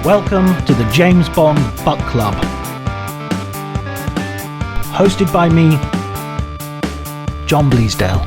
Welcome to the James Bond Book Club. Hosted by me, John Bleasdale.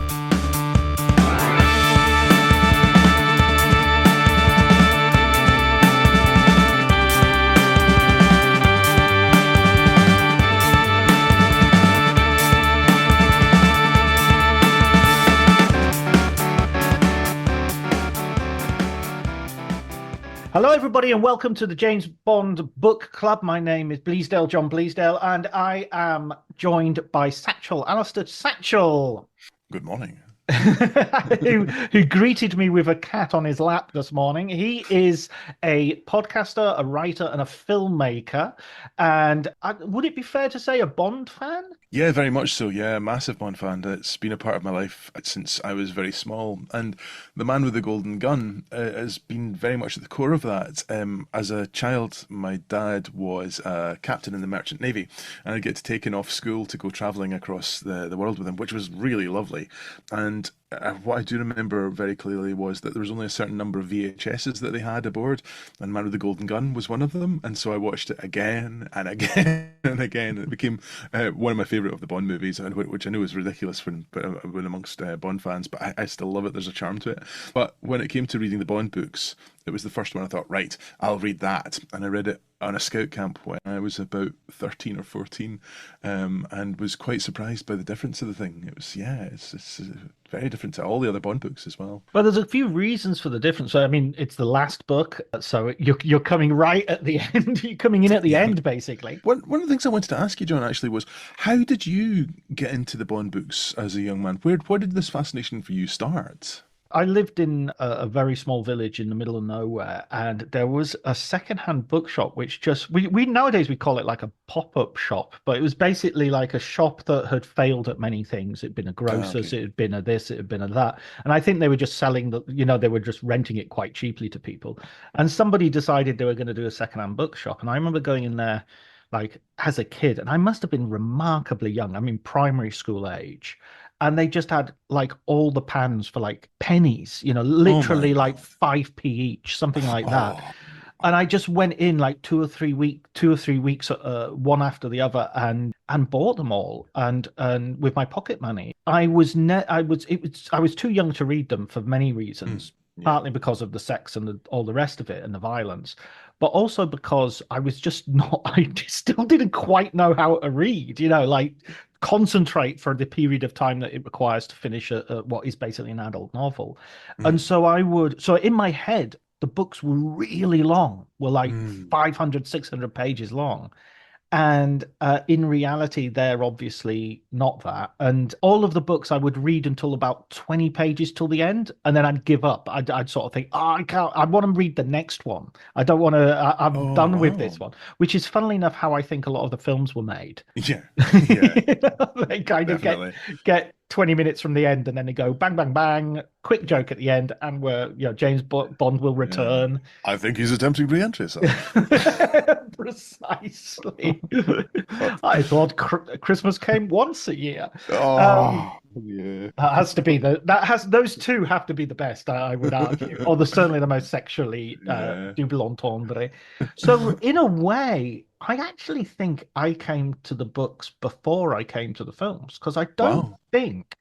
Hello everybody and welcome to the James Bond Book Club. My name is Bleasdale, John Bleasdale, and I am joined by Satchel, Alistair Satchel. Good morning. who greeted me with a cat on his lap this morning. He is a podcaster, a writer, and a filmmaker. And would it be fair to say a Bond fan? Yeah, very much so. Yeah, massive Bond fan. It's been a part of my life since I was very small. And The Man with the Golden Gun has been very much at the core of that. As a child, my dad was a captain in the Merchant Navy, and I'd get taken off school to go travelling across the world with him, which was really lovely. And what I do remember very clearly was that there was only a certain number of VHSs that they had aboard, and Man with the Golden Gun was one of them. And so I watched it again and again and again. It became one of my favourite of the Bond movies, which I know is ridiculous when amongst Bond fans, but I still love it. There's a charm to it. But when it came to reading the Bond books, it was the first one I thought, right, I'll read that. And I read it on a scout camp when I was about 13 or 14, and was quite surprised by the difference of the thing. It was, it's very different to all the other Bond books as well. Well, there's a few reasons for the difference. I mean, it's the last book, so you're coming right at the end. You're coming in at the end, basically. One of the things I wanted to ask you, John, actually, was how did you get into the Bond books as a young man? Where did this fascination for you start? I lived in a very small village in the middle of nowhere, and there was a secondhand bookshop, which just we nowadays we call it like a pop-up shop, but it was basically like a shop that had failed at many things. It'd been a grocer's, It had been a this, it had been a that, and I think they were just selling they were just renting it quite cheaply to people. And somebody decided they were going to do a secondhand bookshop, and I remember going in there like as a kid, and I must have been remarkably young. I mean, primary school age. And they just had like all the pans for like pennies, literally like 5p each, something like that. And I just went in like 2 or 3 weeks, one after the other, and bought them all. And with my pocket money, I was too young to read them for many reasons. Partly because of the sex and all the rest of it and the violence, but also because I was just I still didn't quite know how to read, like concentrate for the period of time that it requires to finish what is basically an adult novel. And so in my head, the books were really long, were like 500, 600 pages long. And in reality, they're obviously not that. And all of the books I would read until about 20 pages till the end, and then I'd give up. I'd sort of think, I can't. I want to read the next one. I don't want to. I'm done with this one. Which is, funnily enough, how I think a lot of the films were made. Yeah. They kind of get 20 minutes from the end, and then they go bang, bang, bang, quick joke at the end, and James Bond will return. I think he's attempting re-entry. So. Precisely. I thought Christmas came once a year. Yeah. That has to be those two have to be the best, I would argue, or certainly the most sexually double entendre. So in a way, I actually think I came to the books before I came to the films, because I don't think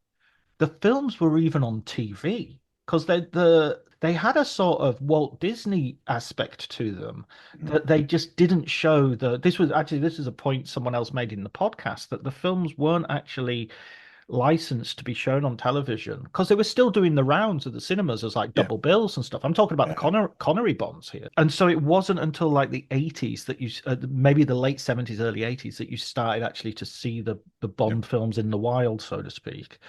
the films were even on TV, because they had a sort of Walt Disney aspect to them that they just didn't show. This is a point someone else made in the podcast, that the films weren't actually licensed to be shown on television, because they were still doing the rounds of the cinemas as like double bills and stuff. I'm talking about the Connery Bonds here. And so it wasn't until like the 80s that maybe the late 70s, early 80s, that you started actually to see the Bond films in the wild, so to speak.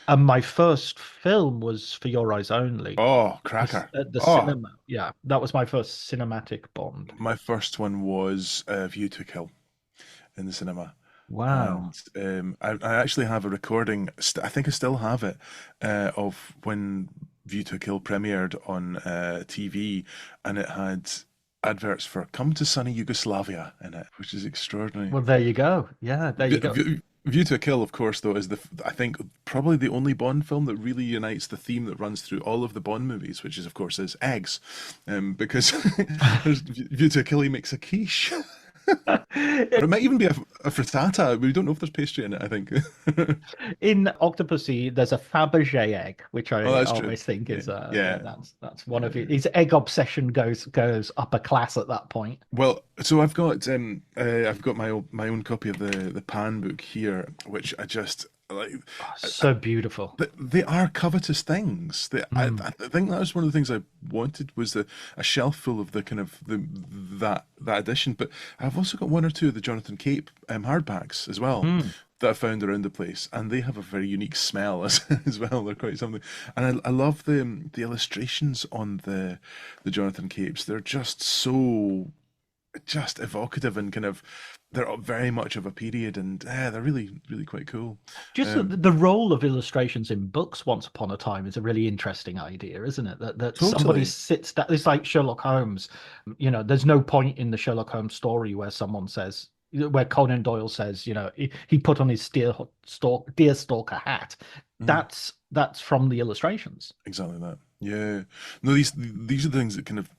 And my first film was For Your Eyes Only. Oh, cracker. At the cinema. Yeah, that was my first cinematic Bond. My first one was View to a Kill in the cinema. Wow. And I actually have a recording, I think I still have it, of when View to a Kill premiered on TV, and it had adverts for Come to Sunny Yugoslavia in it, which is extraordinary. Well, there you go. Yeah, there you go. View to a Kill, of course, though, is I think probably the only Bond film that really unites the theme that runs through all of the Bond movies, which is, of course, is eggs, because there's View to a Kill, he makes a quiche. Or it might even be a frittata. We don't know if there's pastry in it, I think. In Octopussy, there's a Fabergé egg, which Oh, I that's true. always think Yeah, is yeah, yeah, that's one of yeah. his egg obsession goes upper class at that point. Well, so I've got my own copy of the Pan book here, which I just like. Oh, so beautiful. They are covetous things. Mm. I think that was one of the things I wanted was a shelf full of the kind of that edition. But I've also got one or two of the Jonathan Cape hardbacks as well Mm. that I found around the place, and they have a very unique smell as well. They're quite something, and I love the illustrations on the Jonathan Capes. They're just evocative and kind of they're very much of a period, and they're really quite cool. Just Um, the role of illustrations in books once upon a time is a really interesting idea, isn't it? That somebody Totally. sits down. It's like Sherlock Holmes. There's no point in the Sherlock Holmes story where someone says, where Conan Doyle says, he put on his deer stalker hat. Mm. That's from the illustrations. Exactly that. Yeah. No, these are the things that kind of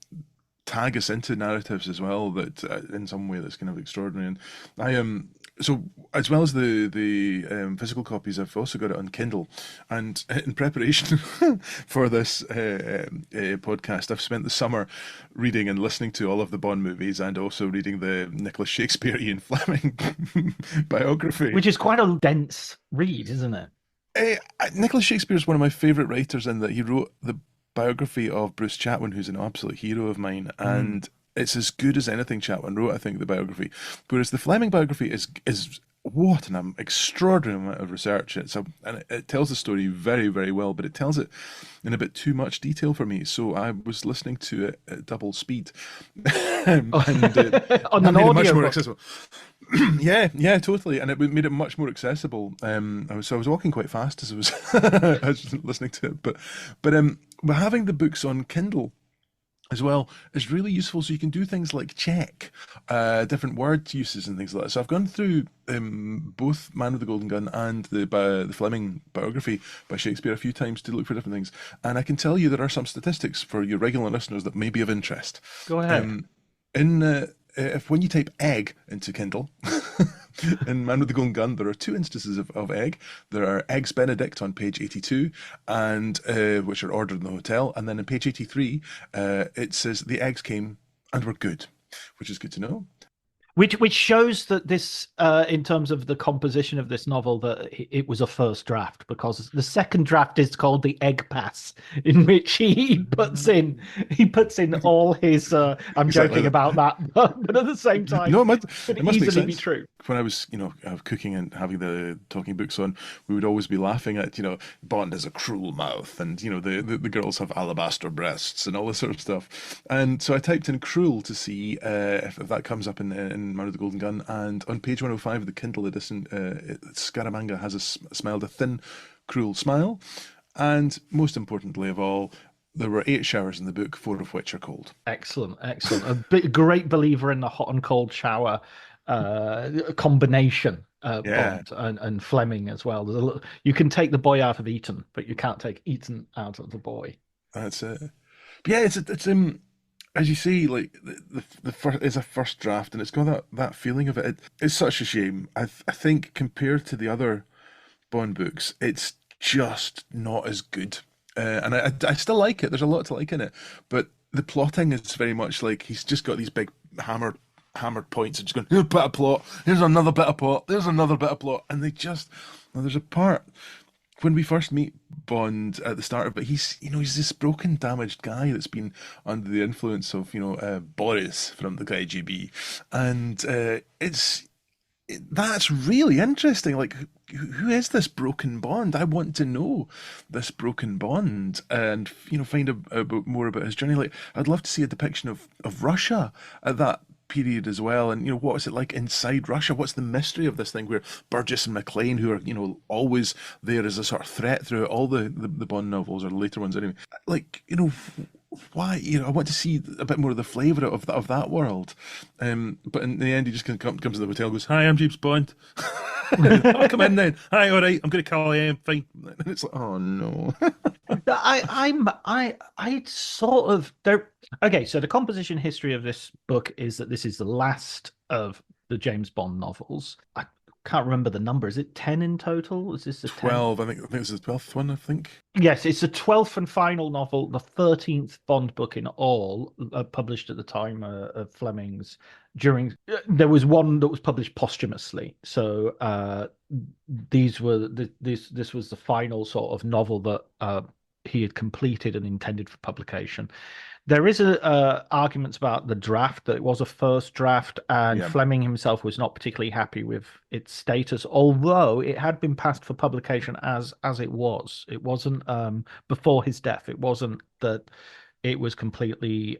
tag us into narratives as well. That in some way that's kind of extraordinary. And I so as well as the physical copies, I've also got it on Kindle. And in preparation for this podcast, I've spent the summer reading and listening to all of the Bond movies, and also reading the Nicholas Shakespeare Ian Fleming biography. Which is quite a dense read, isn't it? Nicholas Shakespeare is one of my favourite writers in that he wrote the biography of Bruce Chatwin, who's an absolute hero of mine, Mm. and it's as good as anything Chatwin wrote, I think, the biography. Whereas the Fleming biography is what an extraordinary amount of research. It tells the story very well, but it tells it in a bit too much detail for me. So I was listening to it at double speed, and On that an made it much audio more book. accessible. Yeah, totally, and it made it much more accessible. I was walking quite fast as I was, I was listening to it, but having the books on Kindle as well is really useful. So you can do things like check different word uses and things like that. So I've gone through both Man with the Golden Gun and the Fleming biography by Shakespeare a few times to look for different things, and I can tell you there are some statistics for your regular listeners that may be of interest. Go ahead. Um, in if when you type egg into Kindle, in Man with the Golden Gun, there are two instances of egg. There are eggs Benedict on page 82, and which are ordered in the hotel, and then on page 83, it says the eggs came and were good, which is good to know. Which shows that this, in terms of the composition of this novel, that it was a first draft, because the second draft is called the Egg Pass, in which he puts in all his. I'm Exactly. joking about that, but at the same time, No, it could must make easily be sense. true. When I was, cooking and having the talking books on, we would always be laughing at, Bond has a cruel mouth, and the girls have alabaster breasts and all this sort of stuff. And so I typed in "cruel" to see if that comes up in Man of the Golden Gun. And on page 105 of the Kindle edition, Scaramanga has smiled a thin, cruel smile. And most importantly of all, there were 8 showers in the book, 4 of which are cold. Excellent, excellent. Great believer in the hot and cold shower combination. Yeah, Bond and Fleming as well. You can take the boy out of Eton, but you can't take Eton out of the boy. that's it. But yeah, it's as you say, like the first is a first draft, and it's got that feeling of it. It's such a shame. I think compared to the other Bond books, it's just not as good. And I still like it. There's a lot to like in it, but the plotting is very much like he's just got these big hammered points and just going, here's a bit of plot, here's another bit of plot, there's another bit of plot, and they just now there's a part when we first meet Bond at the start of it, he's this broken, damaged guy that's been under the influence of Boris from the KGB, and that's really interesting. Like, who is this broken Bond? I want to know this broken Bond, and find a bit more about his journey. Like, I'd love to see a depiction of Russia at that period as well, and what is it like inside Russia? What's the mystery of this thing where Burgess and McLean, who are always there as a sort of threat throughout all the Bond novels, or the later ones anyway, like why I want to see a bit more of the flavour of that world. But in the end, he just comes to the hotel and goes, "Hi, I'm James Bond." I'll come in then. Hi, all right, I'm going to call you. Fine. And it's like, oh no. I sort of there. Okay, so the composition history of this book is that this is the last of the James Bond novels. I can't remember the number. Is it 10 in total? Is this the 10th? 12. I think this is the 12th one, I think. Yes, it's the 12th and final novel, the 13th Bond book in all, published at the time of Fleming's. There was one that was published posthumously. So this was the final sort of novel that he had completed and intended for publication. There is arguments about the draft, that it was a first draft, and Yeah. Fleming himself was not particularly happy with its status, although it had been passed for publication as it was. It wasn't before his death. It wasn't that it was completely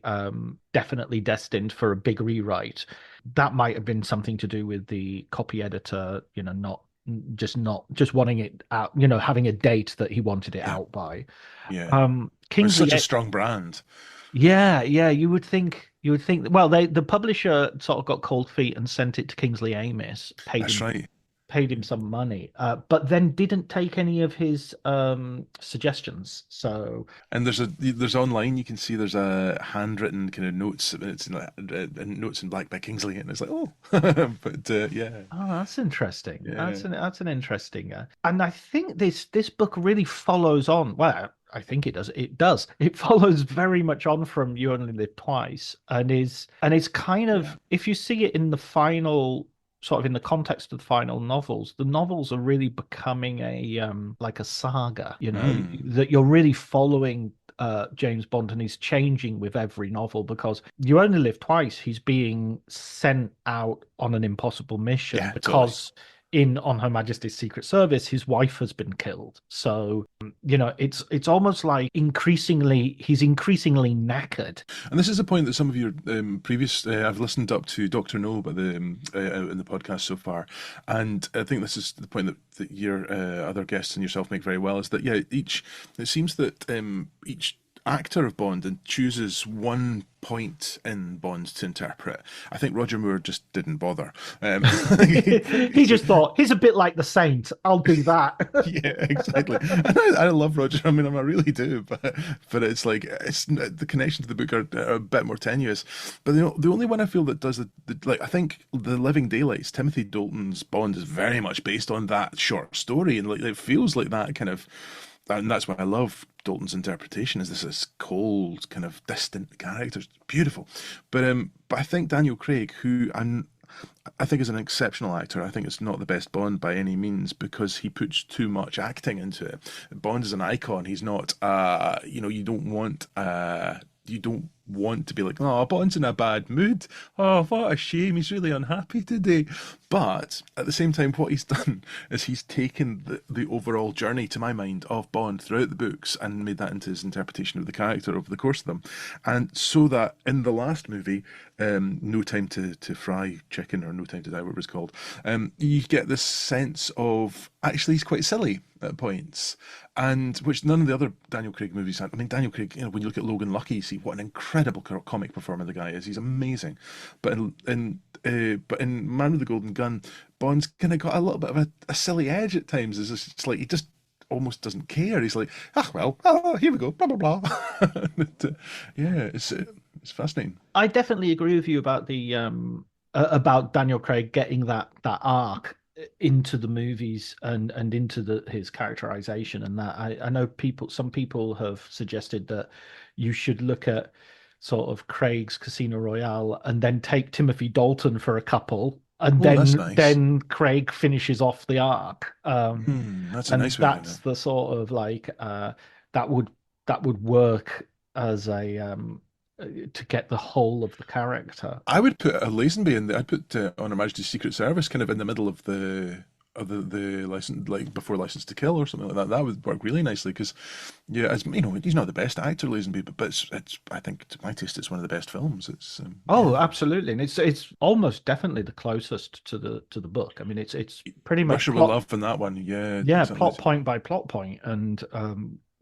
definitely destined for a big rewrite. That might have been something to do with the copy editor, not just wanting it out, having a date that he wanted it Yeah. out by. Yeah. It's Kingsley such a strong brand. yeah, yeah, you would think well, the publisher sort of got cold feet and sent it to Kingsley Amis, That's right. paid him some money, but then didn't take any of his suggestions. So And there's online you can see there's a handwritten kind of notes. It's in, notes in black by Kingsley, and it's like oh, but yeah, oh, that's interesting. yeah, That's an interesting, and I think this book really follows on. Well, I think it does. It does. It follows very much on from You Only Live Twice, and is kind yeah. of, if you see it in the final, sort of in the context of the final novels, the novels are really becoming a like a saga. Mm. That you're really following James Bond, and he's changing with every novel, because You Only Live Twice, he's being sent out on an impossible mission Yeah, totally. because in On Her Majesty's Secret Service, his wife has been killed. So, it's almost like he's increasingly knackered. And this is a point that some of your previous I've listened up to Doctor No, but in the podcast so far, and I think this is the point that your other guests and yourself make very well, is that yeah, it seems that each actor of Bond and chooses one point in Bond to interpret. I think Roger Moore just didn't bother. He just thought, he's a bit like the Saint. I'll do that. Yeah, exactly. And I love Roger. I mean, I really do. But it's like the connection to the book are a bit more tenuous. But the only one I feel that does like I think the Living Daylights, Timothy Dalton's Bond is very much based on that short story, and like it feels like that kind of. And that's why I love Dalton's interpretation. Is this cold, kind of distant character? It's beautiful, but I think Daniel Craig, I think is an exceptional actor. I think it's not the best Bond by any means because he puts too much acting into it. Bond is an icon. He's not. You don't want to be like, oh, Bond's in a bad mood. Oh, what a shame. He's really unhappy today. But at the same time, what he's done is he's taken the overall journey, to my mind, of Bond throughout the books and made that into his interpretation of the character over the course of them. And so that in the last movie, No Time to Fry Chicken, or No Time to Die, whatever it's called, you get this sense of actually he's quite silly at points, and which none of the other Daniel Craig movies had. I mean, Daniel Craig, when you look at Logan Lucky, you see what an incredible comic performer the guy is. He's amazing, but in Man with the Golden Gun, Bond's kind of got a little bit of a silly edge at times. It's like he just almost doesn't care. He's like, here we go, blah blah blah. Yeah, it's fascinating. I definitely agree with you about the about Daniel Craig getting that arc into the movies and into his characterization, and that I know some people have suggested that you should look at sort of Craig's Casino Royale and then take Timothy Dalton for a couple, and Oh, that's then nice. Craig finishes off the arc. That's a And nice way of doing that's it. the sort of like that would work as a to get the whole of the character. I would put a Lazenby in there. I'd put On Her Majesty's Secret Service kind of in the middle of the license, like before License to Kill or something like that. That would work really nicely because, yeah, as you know, he's not the best actor, Lazenby, but it's I think to my taste, it's one of the best films. It's yeah, Oh, absolutely, and it's almost definitely the closest to the book. I mean, it's pretty much Russia with Love in that one. Yeah, yeah, exactly. plot point by plot point, and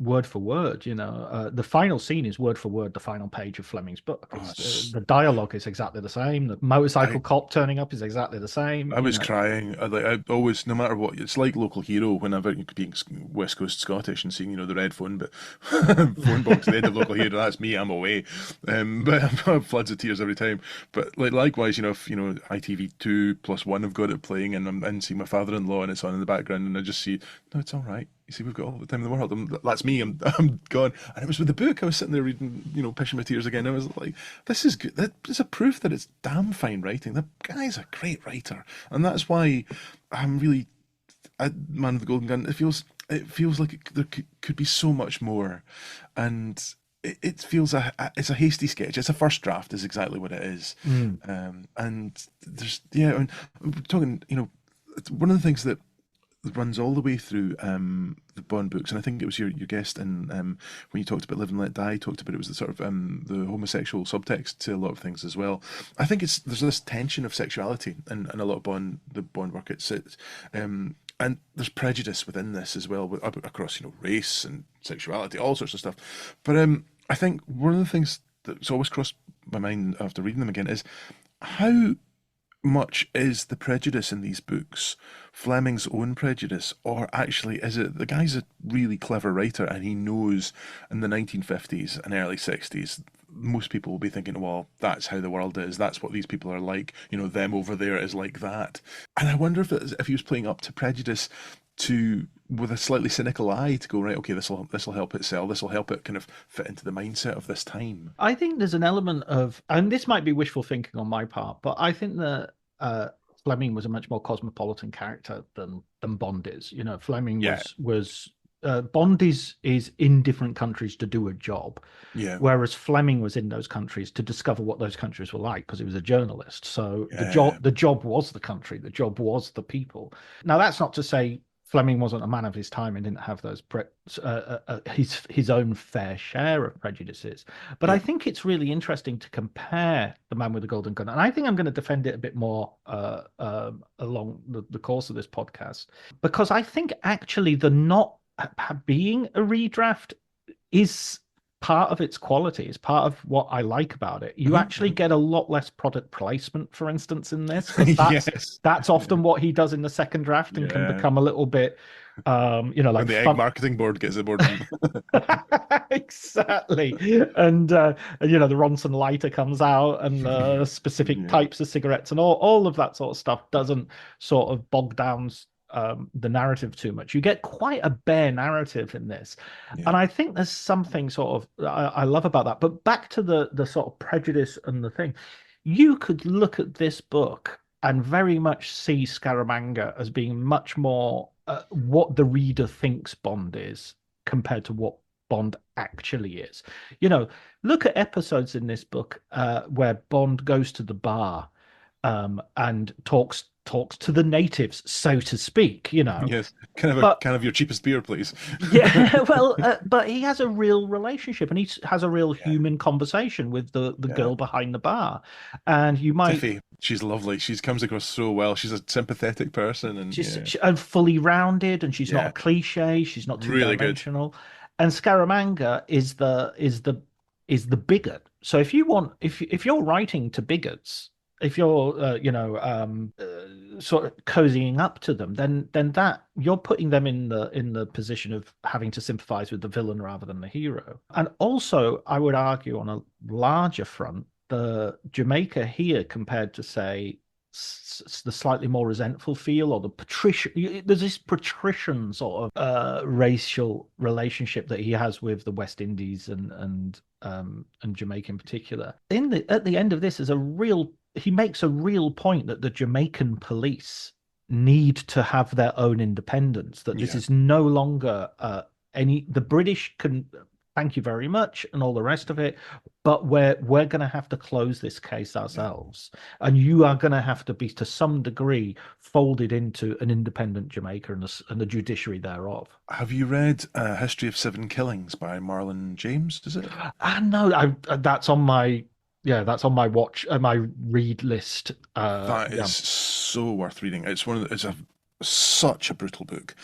word for word. The final scene is word for word the final page of Fleming's book. Oh, It's the dialogue is exactly the same. The motorcycle I cop turning up is exactly the same. I was crying. I always, no matter what, it's like Local Hero whenever being West Coast Scottish and seeing, the red phone, but phone box at the end of Local Hero, that's me, I'm away. But I have floods of tears every time. But like likewise, if ITV2+1 have got it playing and see my father-in-law and it's on in the background and I just see, no, it's all right. You see, we've got all the time in the world. That's me. I'm gone. And it was with the book. I was sitting there reading, pishing my tears again. I was like, this is good. That is a proof that it's damn fine writing. The guy's a great writer, and that's why I'm really Man of the Golden Gun. It feels like there could be so much more, and it feels it's a hasty sketch. It's a first draft, is exactly what it is. Mm. And there's and we're talking. One of the things that runs all the way through the Bond books, and I think it was your guest, and when you talked about Live and Let Die, talked about it was the sort of the homosexual subtext to a lot of things as well. I think there's this tension of sexuality in a lot of the Bond work. And there's prejudice within this as well, across race and sexuality, all sorts of stuff. But I think one of the things that's always crossed my mind after reading them again is how much is the prejudice in these books Fleming's own prejudice, or actually is it the guy's a really clever writer and he knows in the 1950s and early 60s most people will be thinking, well, that's how the world is, that's what these people are like, them over there is like that. And I wonder if he was playing up to prejudice to with a slightly cynical eye to go, right, okay, this will help it sell, this will help it kind of fit into the mindset of this time. I think there's an element of, and this might be wishful thinking on my part, but I think that Fleming was a much more cosmopolitan character than Bond is. Fleming Yeah. was Bond is in different countries to do a job, Yeah. whereas Fleming was in those countries to discover what those countries were like because he was a journalist. So Yeah. the job was the country, the job was the people. Now that's not to say Fleming wasn't a man of his time and didn't have those his own fair share of prejudices. But I Yeah. think it's really interesting to compare The Man with the Golden Gun, and I think I'm going to defend it a bit more along the course of this podcast, because I think actually the not being a redraft is part of its quality, is part of what I like about it. You actually get a lot less product placement, for instance, in this, because Yes. that's often what he does in the second draft and can Yeah. become a little bit like When the egg marketing board gets aboard. exactly. And the Ronson lighter comes out and specific Yeah. types of cigarettes and all of that sort of stuff doesn't sort of bog down the narrative too much. You get quite a bare narrative in this. Yeah. And I think there's something sort of I love about that. But back to the sort of prejudice and the thing, you could look at this book and very much see Scaramanga as being much more what the reader thinks Bond is compared to what Bond actually is. Look at episodes in this book where Bond goes to the bar and talks to the natives, so to speak. Yes. Kind of But kind of your cheapest beer, please. yeah, well, but he has a real relationship and he has a real Yeah. human conversation with the Yeah. girl behind the bar, and you might Tiffy, she's lovely. She comes across so well. She's a sympathetic person, and and fully rounded, and she's not Yeah. a cliche. She's not Really good. two-dimensional. And Scaramanga is the bigot. So if you're writing to bigots, if you're sort of cozying up to them, then that you're putting them in the position of having to sympathize with the villain rather than the hero. And also, I would argue on a larger front, the Jamaica here compared to say the slightly more resentful feel or the patrician, there's this patrician sort of racial relationship that he has with the West Indies and Jamaica in particular. At the end of this is he makes a real point that the Jamaican police need to have their own independence, that this Yeah. is no longer the British can thank you very much and all the rest of it, but we're going to have to close this case ourselves, and you are going to have to be to some degree folded into an independent Jamaica and the judiciary thereof. Have you read History of Seven Killings by Marlon James? Is it? No, that's on my watch, my read list. That Yeah. is so worth reading. It's such a brutal book,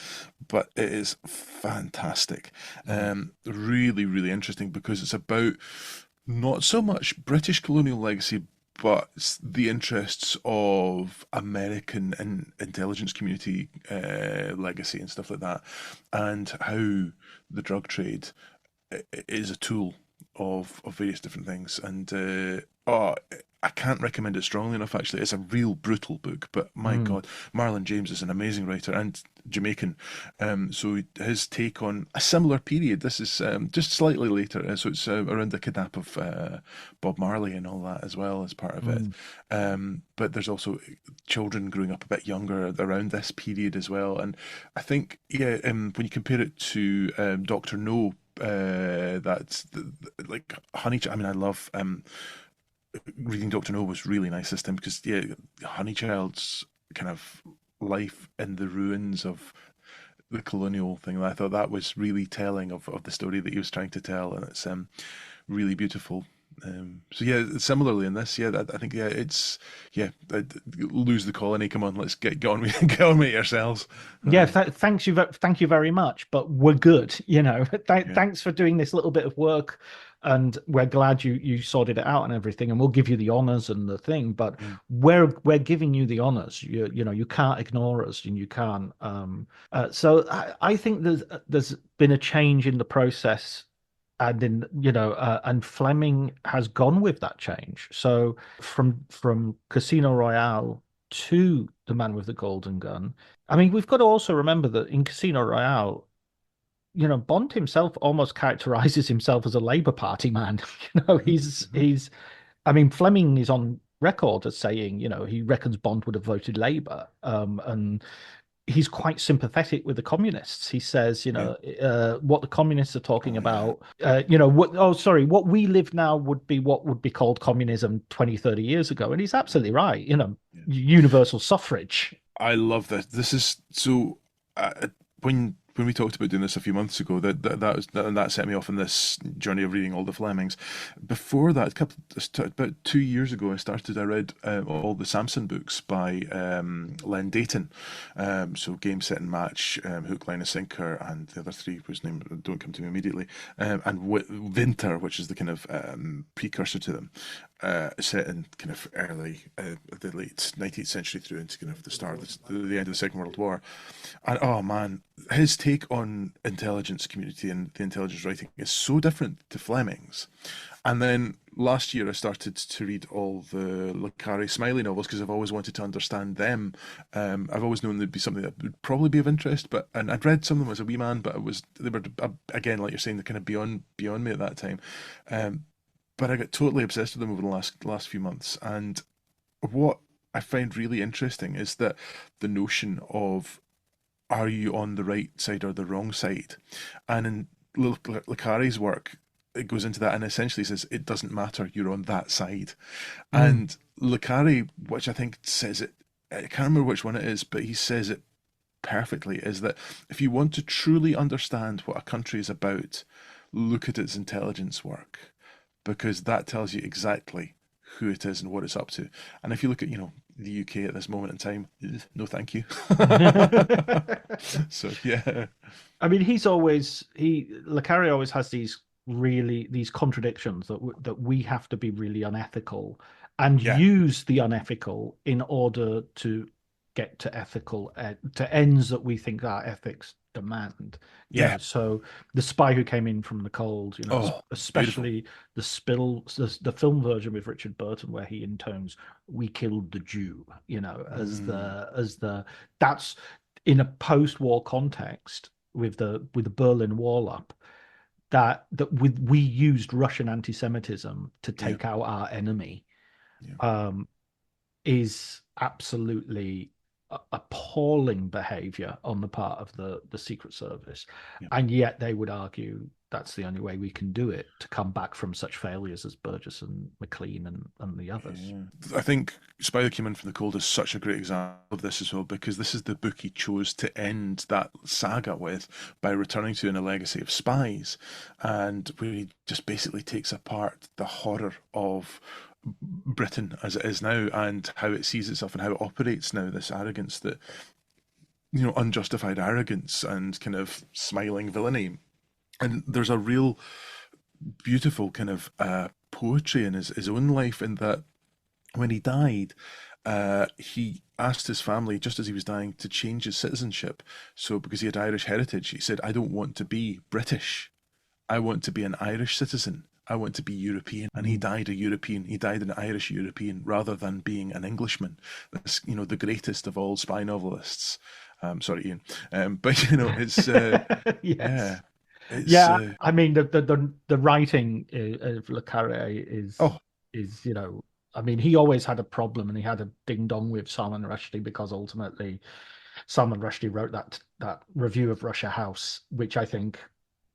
but it is fantastic. Mm. Really, really interesting because it's about not so much British colonial legacy, but the interests of American intelligence community legacy and stuff like that, and how the drug trade is a tool of various different things. And oh, I can't recommend it strongly enough. Actually, it's a real brutal book, but my Mm. God, Marlon James is an amazing writer and Jamaican. So his take on a similar period. This is just slightly later, so it's around the kidnap of Bob Marley and all that as well as part of it. Mm. But there's also children growing up a bit younger around this period as well. And I think, yeah, when you compare it to Doctor No, that's like Honey. I mean, I love reading Doctor No was really nice this time because yeah, Honeychild's kind of life in the ruins of the colonial thing. I thought that was really telling of the story that he was trying to tell, and it's really beautiful. So yeah, similarly in this, yeah, I think yeah, it's yeah, lose the colony. Come on, let's get on with get on with it yourselves. Yeah, thank you very much, but we're good. Yeah, Thanks for doing this little bit of work, and we're glad you sorted it out and everything, and we'll give you the honors and the thing. But yeah, we're giving you the honors. You can't ignore us, and you can't. So I think there's been a change in the process, and and Fleming has gone with that change. So from Casino Royale to The Man with the Golden Gun. I mean, we've got to also remember that in Casino Royale, Bond himself almost characterizes himself as a Labour Party man. mhm. I mean, Fleming is on record as saying, he reckons Bond would have voted Labour. And he's quite sympathetic with the communists. He says, Yeah. what the communists are talking Oh yeah. about, what we live now would be what would be called communism 20, 30 years ago. And he's absolutely right, Yeah. universal suffrage. I love this. This is so. When we talked about doing this a few months ago, that set me off on this journey of reading all the Flemings. Before that, about 2 years ago, I read all the Samson books by Len Dayton. So Game, Set, and Match, Hook, Line, and Sinker, and the other three whose name don't come to me immediately, and Winter, which is the kind of precursor to them, set in kind of the late 19th century through into kind of the start of the end of the Second World War. And oh man, his take on intelligence community and the intelligence writing is so different to Fleming's. And then last year I started to read all the Le Carre Smiley novels because I've always wanted to understand them. I've always known they'd be something that would probably be of interest, and I'd read some of them as a wee man, but they were again, like you're saying, they're kind of beyond me at that time. Um, but I got totally obsessed with them over the last few months. And what I find really interesting is that the notion of are you on the right side or the wrong side? And in Le Carre's work, it goes into that and essentially says it doesn't matter, you're on that side. Mm. And Le Carre, which I think says it, I can't remember which one it is, but he says it perfectly, is that if you want to truly understand what a country is about, look at its intelligence work, because that tells you exactly who it is and what it's up to. And if you look at, the UK at this moment in time, no thank you. So yeah, I mean, Le Carre always has these contradictions that we have to be really unethical and yeah, use the unethical in order to get to to ends that we think our ethics demand. yeah. So the spy who came in from the cold, Oh, beautiful. especially the film version with Richard Burton where he intones "We killed the Jew," Mm, as the that's in a post-war context with the Berlin Wall up, we used Russian anti-Semitism to yeah, take out our enemy, yeah, um, is absolutely appalling behavior on the part of the Secret Service. yeah. And yet they would argue that's the only way we can do it to come back from such failures as Burgess and McLean and the others. Yeah. I think Spy Who Came In From the Cold is such a great example of this as well, because this is the book he chose to end that saga with by returning to in A Legacy of Spies, and where he just basically takes apart the horror of Britain as it is now and how it sees itself and how it operates now, this arrogance that unjustified arrogance and kind of smiling villainy. And there's a real beautiful kind of poetry in his own life, in that when he died, he asked his family, just as he was dying, to change his citizenship. So, because he had Irish heritage, he said, I don't want to be British. I want to be an Irish citizen. I want to be European. And he died a European. He died an Irish European rather than being an Englishman. That's, the greatest of all spy novelists. Sorry, Ian. But, it's, Yes. yeah, it's, Yeah, I mean the writing of Le Carre oh, is I mean he always had a problem and he had a ding dong with Salman Rushdie because ultimately Salman Rushdie wrote that review of Russia House, which I think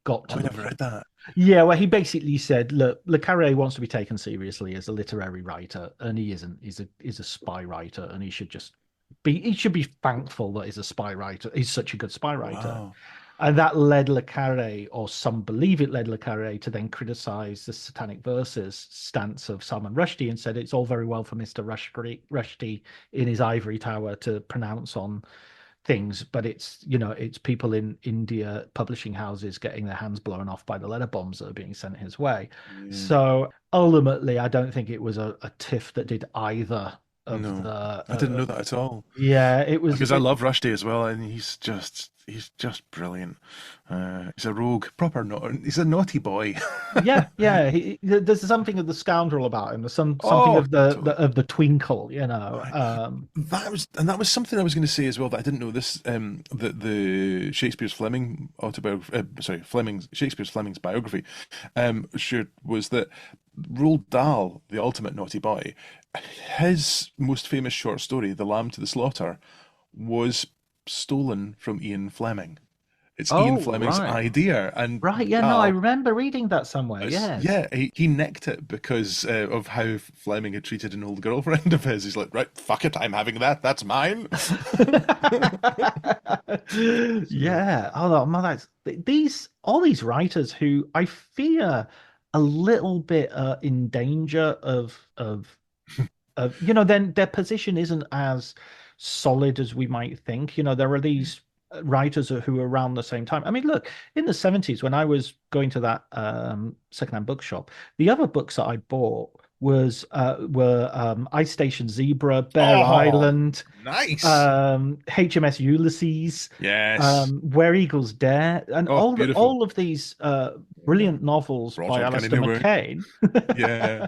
got to I the never read that. yeah, where he basically said, look, Le Carre wants to be taken seriously as a literary writer, and he isn't. He's a spy writer, and he should be thankful that he's a spy writer. He's such a good spy writer. Wow. And that led Le Carre, or some believe it led Le Carre, to then criticize the Satanic Verses stance of Salman Rushdie and said it's all very well for Mr. Rushdie in his ivory tower to pronounce on things, but it's people in India, publishing houses getting their hands blown off by the letter bombs that are being sent his way. Yeah. So ultimately, I don't think it was a tiff that did either of No, the. I didn't know that at all. Yeah, it was. Because I love Rushdie as well, and he's just brilliant. He's a rogue, proper no, he's a naughty boy. Yeah, yeah. There's something of the scoundrel about him. There's something Oh, of the totally. of the twinkle, you know. Right. That was something I was going to say as well that I didn't know this. The Shakespeare's Fleming autobiography, sorry, Fleming's biography, sure was that Roald Dahl, the ultimate naughty boy, his most famous short story, The Lamb to the Slaughter, was stolen from Ian Fleming. It's Ian Oh, Fleming's right, idea, and right. Yeah, no, I Dahl, remember reading that somewhere. Yes. yeah, he nicked it because of how Fleming had treated an old girlfriend of his. He's like, right, fuck it, I'm having that. That's mine. So, Yeah. Oh, man, these all these writers who I fear a little bit in danger of then their position isn't as solid as we might think. There are these writers who are around the same time. I mean, look, in the 70s when I was going to that secondhand bookshop, the other books that I bought were Ice Station Zebra, Bear oh, Island, nice. HMS Ulysses, Yes. Where Eagles Dare, and Oh, beautiful. all of these brilliant novels by Broadsword Cannon Alistair Nowhere. McCain. Yeah.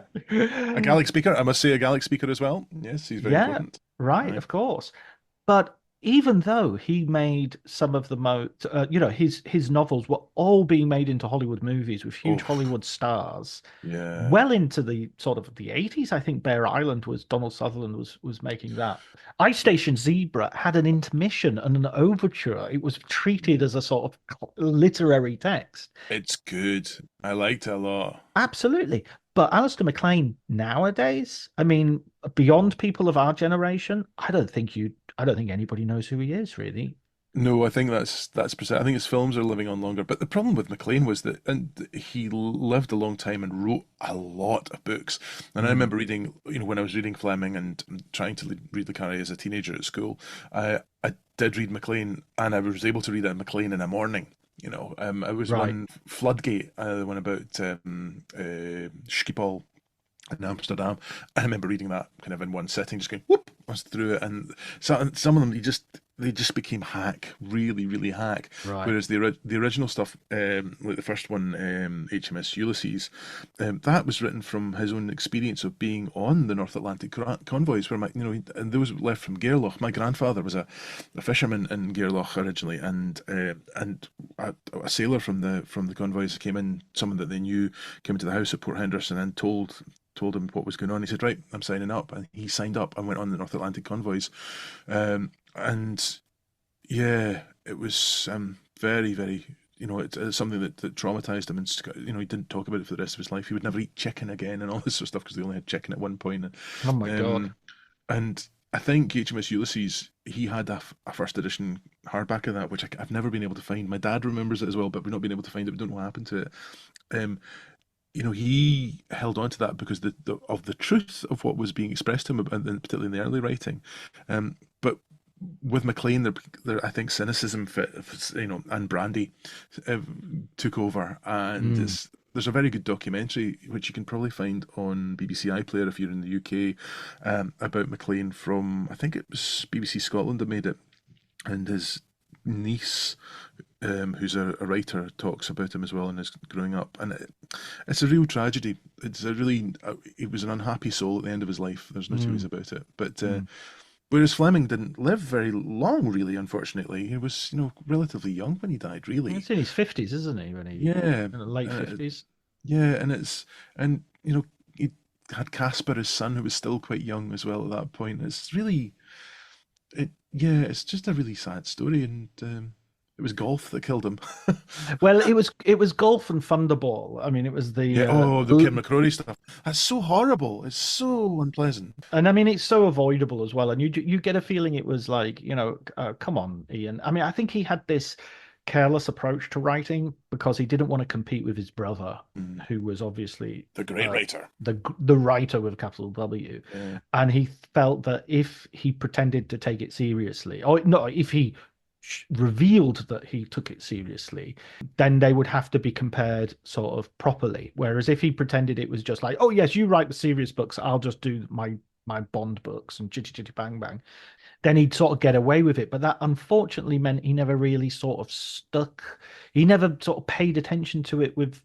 A Gaelic speaker. I must say, a Gaelic speaker as well. Yes, he's very Yeah, important. right, Right. of course. But even though he made some of the most, his novels were all being made into Hollywood movies with huge Oh, Hollywood stars, yeah. well into the sort of the 80s. I think Bear Island was Donald Sutherland was making that. Ice Station Zebra had an intermission and an overture. It was treated as a sort of literary text. It's good. I liked it a lot. Absolutely. But Alistair MacLean nowadays, I mean, beyond people of our generation, I don't think anybody knows who he is, really. No, I think that's percent. I think his films are living on longer. But the problem with MacLean was that, and he lived a long time and wrote a lot of books. And I Mm. remember reading, when I was reading Fleming and trying to read Le Carre as a teenager at school, I did read MacLean, and I was able to read a MacLean in a morning. I was Right. one Floodgate, the one about Schiphol in Amsterdam. I remember reading that kind of in one sitting, just going whoop, I was through it, and some of them they just became hack, really, really hack. Right. Whereas the original stuff, like the first one, HMS Ulysses, that was written from his own experience of being on the North Atlantic convoys, where and those left from Gairloch. My grandfather was a fisherman in Gairloch originally, and a sailor from the convoys came in, someone that they knew came into the house at Port Henderson and told him what was going on. He said, "Right, I'm signing up," and he signed up and went on the North Atlantic convoys. And yeah, it was very, very. It's something that traumatized him, and he didn't talk about it for the rest of his life. He would never eat chicken again, and all this sort of stuff because they only had chicken at one point. Oh my God. Um, and I think HMS Ulysses, he had a first edition hardback of that, which I've never been able to find. My dad remembers it as well, but we've not been able to find it. We don't know what happened to it. Um, he held on to that because of the truth of what was being expressed to him, and particularly in the early writing. But with McLean, I think cynicism and brandy uh, took over, and Mm. there's a very good documentary which you can probably find on BBC iPlayer if you're in the UK, about McLean from, I think it was BBC Scotland that made it, and his niece, who's a writer, talks about him as well in his growing up, and it's a real tragedy. It's a really he was an unhappy soul at the end of his life. There's no two ways Mm. about it. But Mm. whereas Fleming didn't live very long, really, unfortunately, he was relatively young when he died. Really, He's in his 50s, isn't he? When he yeah, in the late uh, 50s. yeah, and he had Casper, his son, who was still quite young as well at that point. It's really yeah, it's just a really sad story, and it was golf that killed him. Well, it was golf and Thunderball. I mean, it was Yeah. Oh, the Kim McCrory stuff. That's so horrible. It's so unpleasant. and I mean it's so avoidable as well. And you get a feeling it was like, come on, Ian. I mean, I think he had this careless approach to writing because he didn't want to compete with his brother, Mm. who was obviously The great writer. the writer with a capital W, Yeah. and he felt that if he pretended to take it seriously, or no, if he revealed that he took it seriously, then they would have to be compared sort of properly. Whereas if he pretended it was just like, oh yes, you write the serious books, I'll just do my Bond books and chitty chitty bang bang, then he'd sort of get away with it. But that unfortunately meant he never really sort of stuck. He never sort of paid attention to it with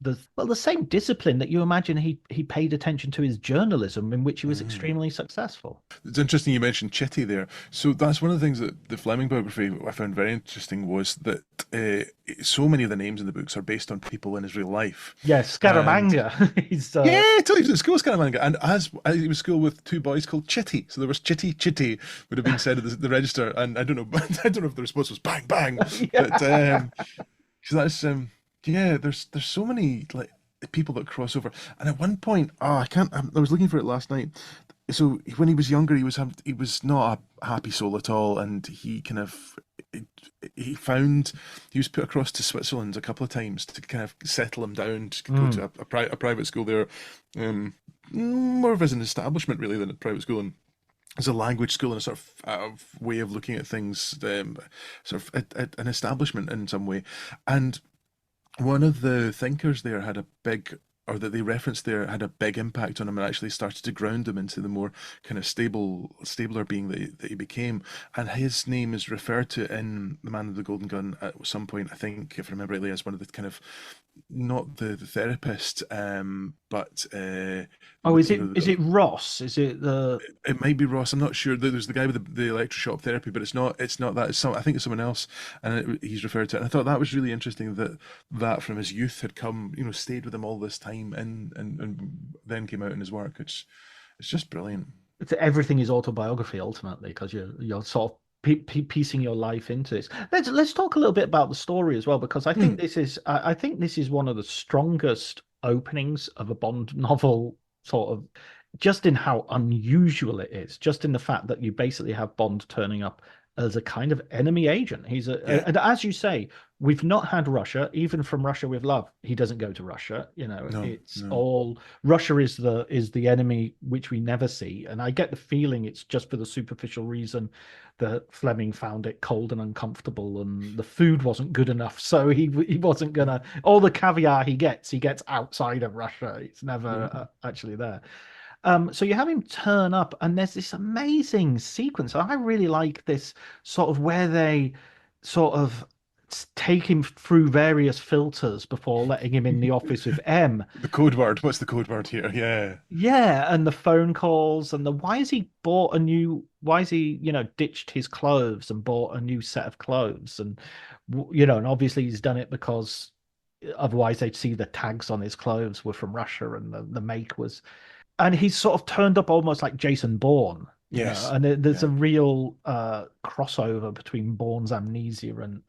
the same discipline that you imagine he paid attention to his journalism, in which he was Mm. extremely successful. It's interesting you mentioned Chitty there. So that's one of the things that the Fleming biography I found very interesting was that so many of the names in the books are based on people in his real life. Yeah, And Scaramanga. He's yeah, totally. He was at school Scaramanga, and as he was at school with two boys called Chitty, so there was Chitty Chitty would have been said at the register, and I don't know, I don't know if the response was bang bang, but yeah. because that's yeah, there's so many like people that cross over, and at one point, oh, I can't. I was looking for it last night. So when he was younger, he was not a happy soul at all, and he kind of he found he was put across to Switzerland a couple of times to kind of settle him down to go to Mm. a private school there, more of as an establishment really than a private school, and as a language school and a sort of way of looking at things, sort of an establishment in some way, and one of the thinkers there had a big, or that they referenced there, had a big impact on him and actually started to ground him into the more kind of stabler being that he became. And his name is referred to in The Man with the Golden Gun at some point, I think, if I remember rightly, as one of the kind of, not the therapist, but Oh, is you it know, is it Ross? Is it the it might be Ross. I'm not sure. There's the guy with the electroshock therapy, but it's not. It's not that. It's some. I think it's someone else, and he's referred to it. And I thought that was really interesting that from his youth had come, stayed with him all this time, and then came out in his work. It's just brilliant. everything is autobiography ultimately because you're sort of piecing your life into this. Let's talk a little bit about the story as well because Mm. I think this is one of the strongest openings of a Bond novel, sort of just in how unusual it is, just in the fact that you basically have Bond turning up as a kind of enemy agent. Yeah. And as you say, we've not had Russia, even from Russia with Love. He doesn't go to Russia. No. It's No. all Russia is the enemy which we never see. And I get the feeling it's just for the superficial reason that Fleming found it cold and uncomfortable, and the food wasn't good enough. So he wasn't gonna. All the caviar he gets outside of Russia. It's never Mhm. actually there. So you have him turn up, and there's this amazing sequence. I really like this sort of where they sort of take him through various filters before letting him in the office with M. The code word. What's the code word here? Yeah. Yeah, and the phone calls and the why is he, ditched his clothes and bought a new set of clothes and and obviously he's done it because otherwise they'd see the tags on his clothes were from Russia and the make was, and he's sort of turned up almost like Jason Bourne, Yes. and there's Yeah. a real crossover between Bourne's amnesia and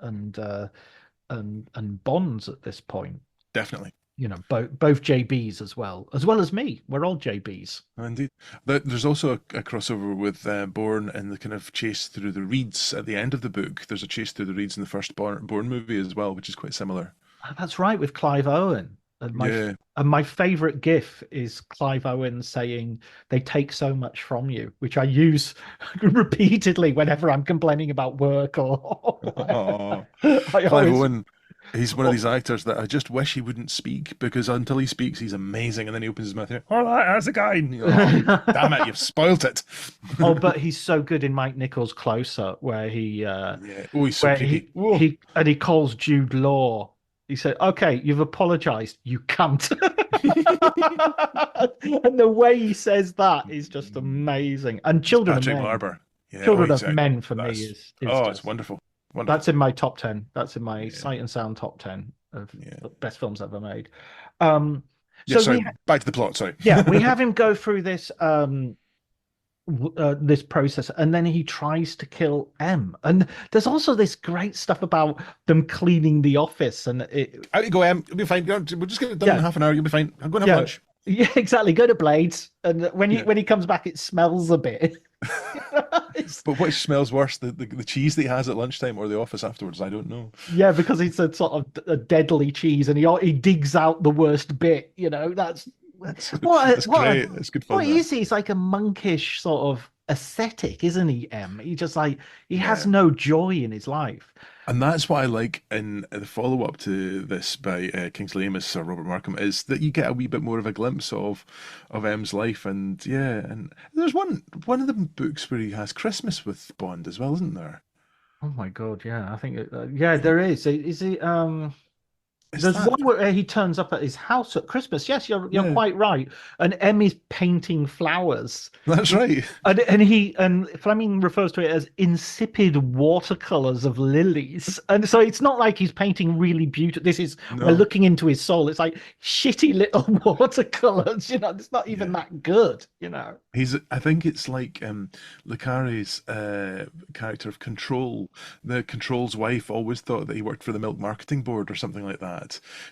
Bond's at this point. Definitely. Both JBs as well as me. We're all JBs. Oh, indeed. There's also a crossover with Bourne and the kind of chase through the reeds at the end of the book. There's a chase through the reeds in the first Bourne movie as well, which is quite similar. That's right, with Clive Owen. And Yeah. my favorite gif is Clive Owen saying they take so much from you, which I use repeatedly whenever I'm complaining about work or Oh, I Clive always Owen. He's one of these actors that I just wish he wouldn't speak because until he speaks, he's amazing, and then he opens his mouth here. All right, how's the guy? And you're, oh, damn it, you've spoilt it. Oh, but he's so good in Mike Nichols' Closer, Yeah. Oh, he's so where creepy. Whoa. he calls Jude Law. He said, "Okay, you've apologized, you cunt." And the way he says that is just amazing. And It's Children of Patrick Men, Larber. Yeah. Oh, Children of exactly. Men for me That's. is Oh, it's just wonderful. Wonderful. that's in my top 10. That's in my Yeah. Sight and Sound top 10 of Yeah. the best films ever made. Um, Yeah. so Sorry. Back to the plot. Sorry. we have him go through this this process, and then he tries to kill M. And there's also this great stuff about them cleaning the office, and it Out you go, Em. You'll be fine. We'll just get it done in yeah half an hour. You'll be fine. I'm going to have yeah lunch. yeah exactly. Go to Blades, and Yeah. when he comes back, it smells a bit. It's- But which smells worse, the cheese that he has at lunchtime or the office afterwards? I don't know. yeah, because it's a sort of a deadly cheese, and he digs out the worst bit. You know, that's That's, what that's great. It's good what fun, that. is he? He's like a monkish sort of ascetic, isn't he? M. He just like he has Yeah. no joy in his life. And that's what I like in the follow-up to this by Kingsley Amis, Sir Robert Markham, is that you get a wee bit more of a glimpse of M's life, and yeah, and there's one of the books where he has Christmas with Bond as well, isn't there? Oh my God, yeah, I think yeah, there is. Is it Is there's that? one where he turns up at his house at Christmas. Yes, you're Yeah, quite right. And M is painting flowers. that's right. And Fleming refers to it as insipid watercolors of lilies. And so it's not like he's painting really beautiful. This is we're No, looking into his soul. It's like shitty little watercolors, it's not even yeah. that good. He's. I think it's like Le Carre's character of Control. The Control's wife always thought that he worked for the Milk Marketing Board or something like that.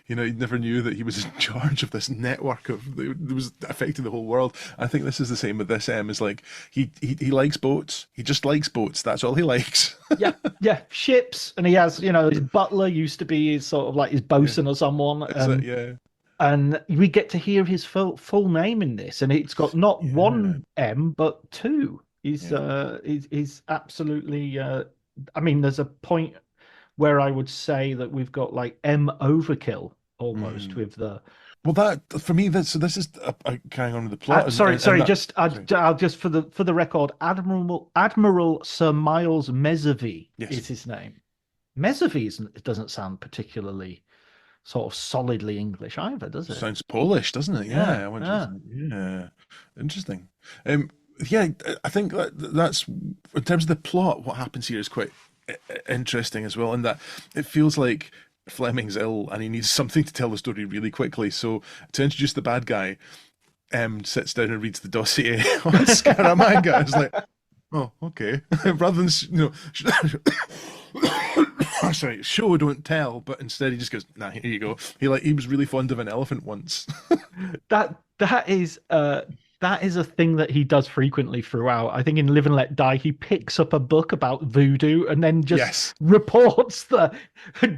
He never knew that he was in charge of this network that was affecting the whole world. I think this is the same with this. Is like he likes boats. He just likes boats. That's all he likes. Yeah, yeah, ships. And he has, his butler used to be his sort of like his Yeah, bosun or someone. that's it. Yeah, And we get to hear his full name in this, and it's got not yeah, one M but two. He's yeah. he's absolutely. I mean, there's a point where I would say that we've got like M overkill almost Mm. with the. Well, that for me, that so this is carrying on with the plot, and Sorry, that. just Sorry. I'll just for the record, Admiral Sir Miles Mesavie Yes. is his name. Mesavie it doesn't sound particularly sort of solidly English either, does it? Sounds Polish, doesn't it? Yeah, Yeah, I went to, yeah. yeah, interesting. Um, yeah, I think that's in terms of the plot. What happens here is quite interesting as well, in that it feels like Fleming's ill and he needs something to tell the story really quickly. So to introduce the bad guy, sits down and reads the dossier on Scaramanga. It's like, oh, okay. Rather than sorry, show don't tell, but instead he just goes, nah, here you go. He was really fond of an elephant once. That is a thing that he does frequently throughout. I think in Live and Let Die, he picks up a book about voodoo and then just Yes. reports the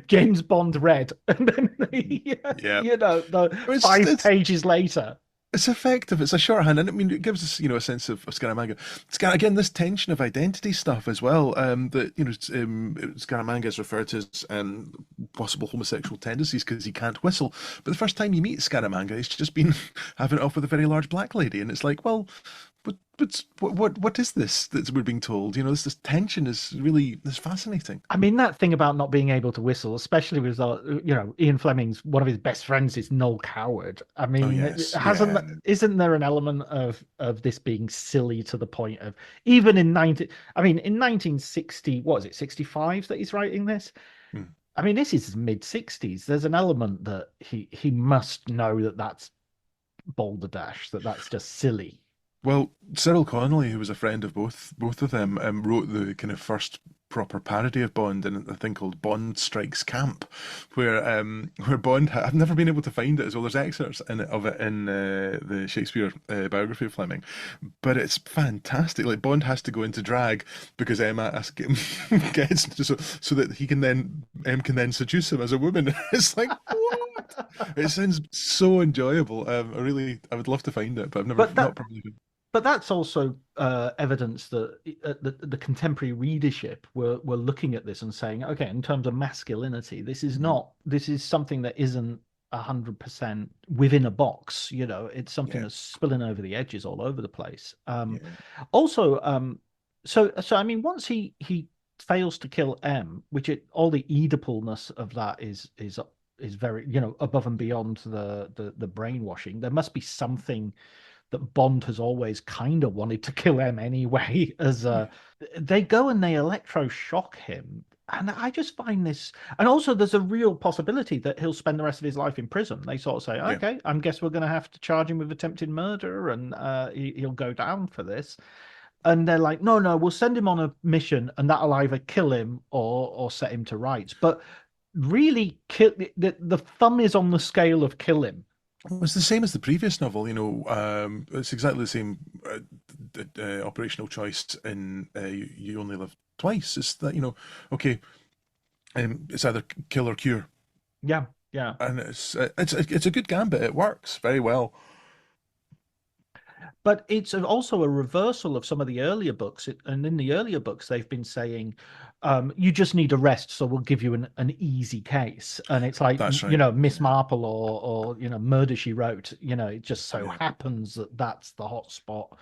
James Bond read, and then Yeah. the It's, 5 pages later. it's effective. It's a shorthand, and I mean, it gives us, a sense of Scaramanga. Again, this tension of identity stuff as well. That Scaramanga is referred to as possible homosexual tendencies because he can't whistle. But the first time you meet Scaramanga, he's just been having it off with a very large black lady, and it's like, well, what is this that we're being told? This tension is fascinating. I mean, that thing about not being able to whistle, especially with Ian Fleming's one of his best friends is Noel Coward. I Oh mean, yes, yeah, isn't there an element of this being silly to the point of even in 1960, what is it, 65 that he's writing this? Hmm. I mean, this is mid 60s. There's an element that he must know that that's balderdash, that's just silly. Well, Cyril Connolly, who was a friend of both of them, wrote the kind of first proper parody of Bond in a thing called Bond Strikes Camp, where Bond I've never been able to find it as well. There's excerpts of it in the Shakespeare biography of Fleming, but it's fantastic. Like Bond has to go into drag because Emma asks him gets so that he can then M can then seduce him as a woman. It's like what? It sounds so enjoyable. I would love to find it, but I've never, But not that probably. but that's also evidence that the contemporary readership were looking at this and saying, okay, in terms of masculinity, this is something that isn't 100% within a box. It's something Yeah, that's spilling over the edges all over the place. yeah, Also, so I mean, once he fails to kill M, all the Oedipalness of that is very, above and beyond the brainwashing. There must be something that Bond has always kind of wanted to kill M anyway. As yeah, they go and they electroshock him, and I just find this. And also, there's a real possibility that he'll spend the rest of his life in prison. They sort of say, yeah. "Okay, I guess we're going to have to charge him with attempted murder, and he'll go down for this." And they're like, "No, no, we'll send him on a mission, and that'll either kill him or set him to rights." But really, the thumb is on the scale of kill him. Well, it's the same as the previous novel, you know. It's exactly the same operational choice in You Only Live Twice. It's that, okay, it's either kill or cure, Yeah, yeah. and it's a good gambit. It works very well. But it's also a reversal of some of the earlier books. And in the earlier books, they've been saying, you just need a rest, so we'll give you an easy case. And it's like, That's right. Miss Yeah, Marple or Murder She Wrote, it just so yeah, happens that that's the hot spot.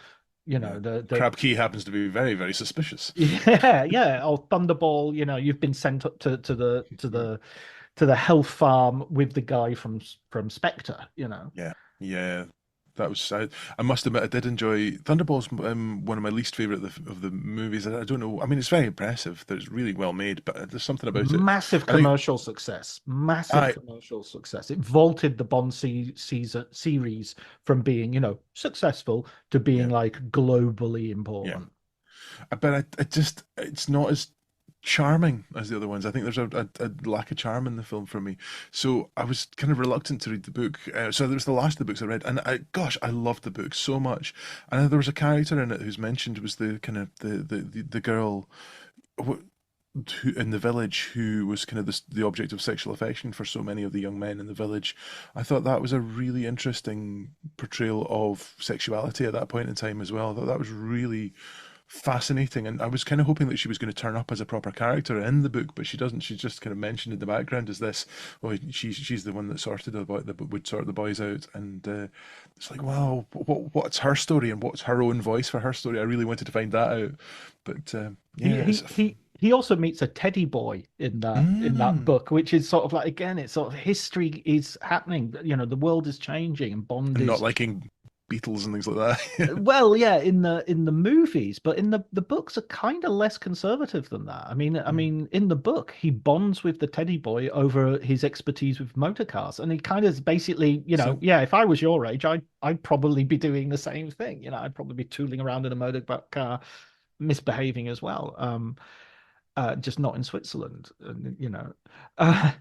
yeah. The Crab Key happens to be very, very suspicious. Yeah, yeah. Or Thunderball, you've been sent up to the health farm with the guy from Spectre. Yeah, yeah. That was I must admit I did enjoy Thunderball's one of my least favorite of the movies. I don't know. I mean, it's very impressive. That it's really well made, but there's something about it. Massive I think commercial success. Massive I commercial success. It vaulted the Bond series from being, successful to being yeah, like globally yeah. important. But I just it's not as charming as the other ones. I think there's a lack of charm in the film for me. So I was kind of reluctant to read the book. So there was the last of the books I read, and gosh, I loved the book so much. And there was a character in it who's mentioned was the kind of the girl in the village who was kind of the object of sexual affection for so many of the young men in the village. I thought that was a really interesting portrayal of sexuality at that point in time as well. I thought that was really fascinating, and I was kind of hoping that she was going to turn up as a proper character in the book, but she doesn't. She's just kind of mentioned in the background as this. Well, she's the one that sorted would sort the boys out, and it's like, wow, what's her story and what's her own voice for her story? I really wanted to find that out, but He yeah, he he he also meets a teddy boy in that mm, book, which is sort of like, again, it's sort of history is happening. The world is changing, and Bond and not is. liking Beatles and things like that. Well, yeah, in the movies, but in the books are kind of less conservative than that. I mean, in the book, he bonds with the teddy boy over his expertise with motor cars, and he kind of basically, So yeah, if I was your age, I'd probably be doing the same thing. I'd probably be tooling around in a motor car, misbehaving as well. Just not in Switzerland, Uh,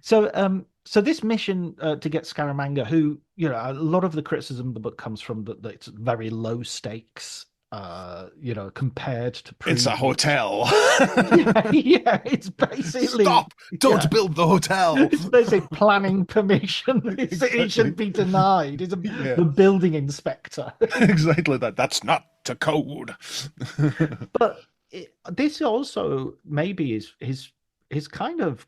so this mission to get Scaramanga, who, a lot of the criticism of the book comes from that it's very low stakes, compared to it's a previous. hotel. Yeah, yeah, it's basically, Stop! yeah, Don't build the hotel. it's basically planning permission. It Exactly. should be denied. It's Yeah. the building inspector. Exactly that. That's not to code. But this also maybe is kind of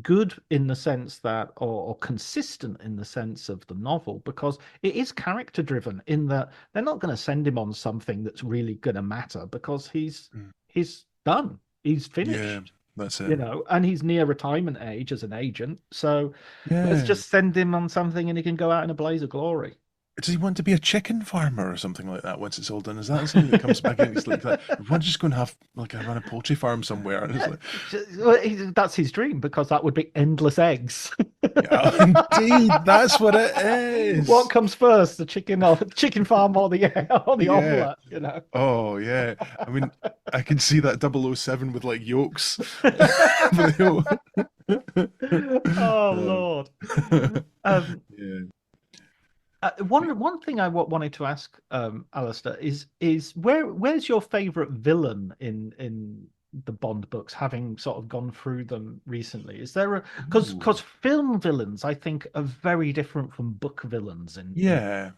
good in the sense that, or consistent in the sense of the novel, because it is character driven in that they're not going to send him on something that's really going to matter, because he's done, he's Yeah, finished, that's it. and he's near retirement age as an agent. So let's Yeah. just send him on something and he can go out in a blaze of glory. Does he want to be a chicken farmer or something like that once it's all done? Is that something that comes back in? He's like that. We want to just go and have like run a poultry farm somewhere. And it's like, Well, that's his dream, because that would be endless eggs. yeah, indeed, that's what it is. What comes first, the chicken farm or the Yeah. omelette? Oh, yeah. I mean, I can see that 007 with like yolks. With the Oh yolk. Lord. Um, Yeah. one thing I wanted to ask, Alistair, is where's your favorite villain in the Bond books, having sort of gone through them recently. Is there a because Ooh. film villains, I think, are very different from book villains Yeah.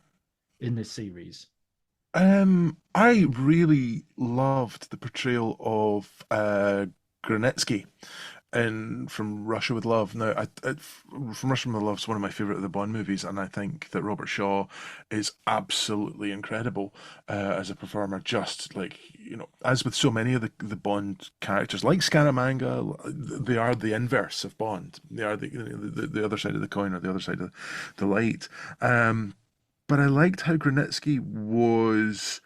in this series. I really loved the portrayal of Granetsky in From Russia with Love. Now, From Russia with Love is one of my favorite of the Bond movies, and I think that Robert Shaw is absolutely incredible as a performer. Just like as with so many of the Bond characters, like Scaramanga, they are the inverse of Bond. They are the other side of the coin or the other side of the light. But I liked how Granitsky was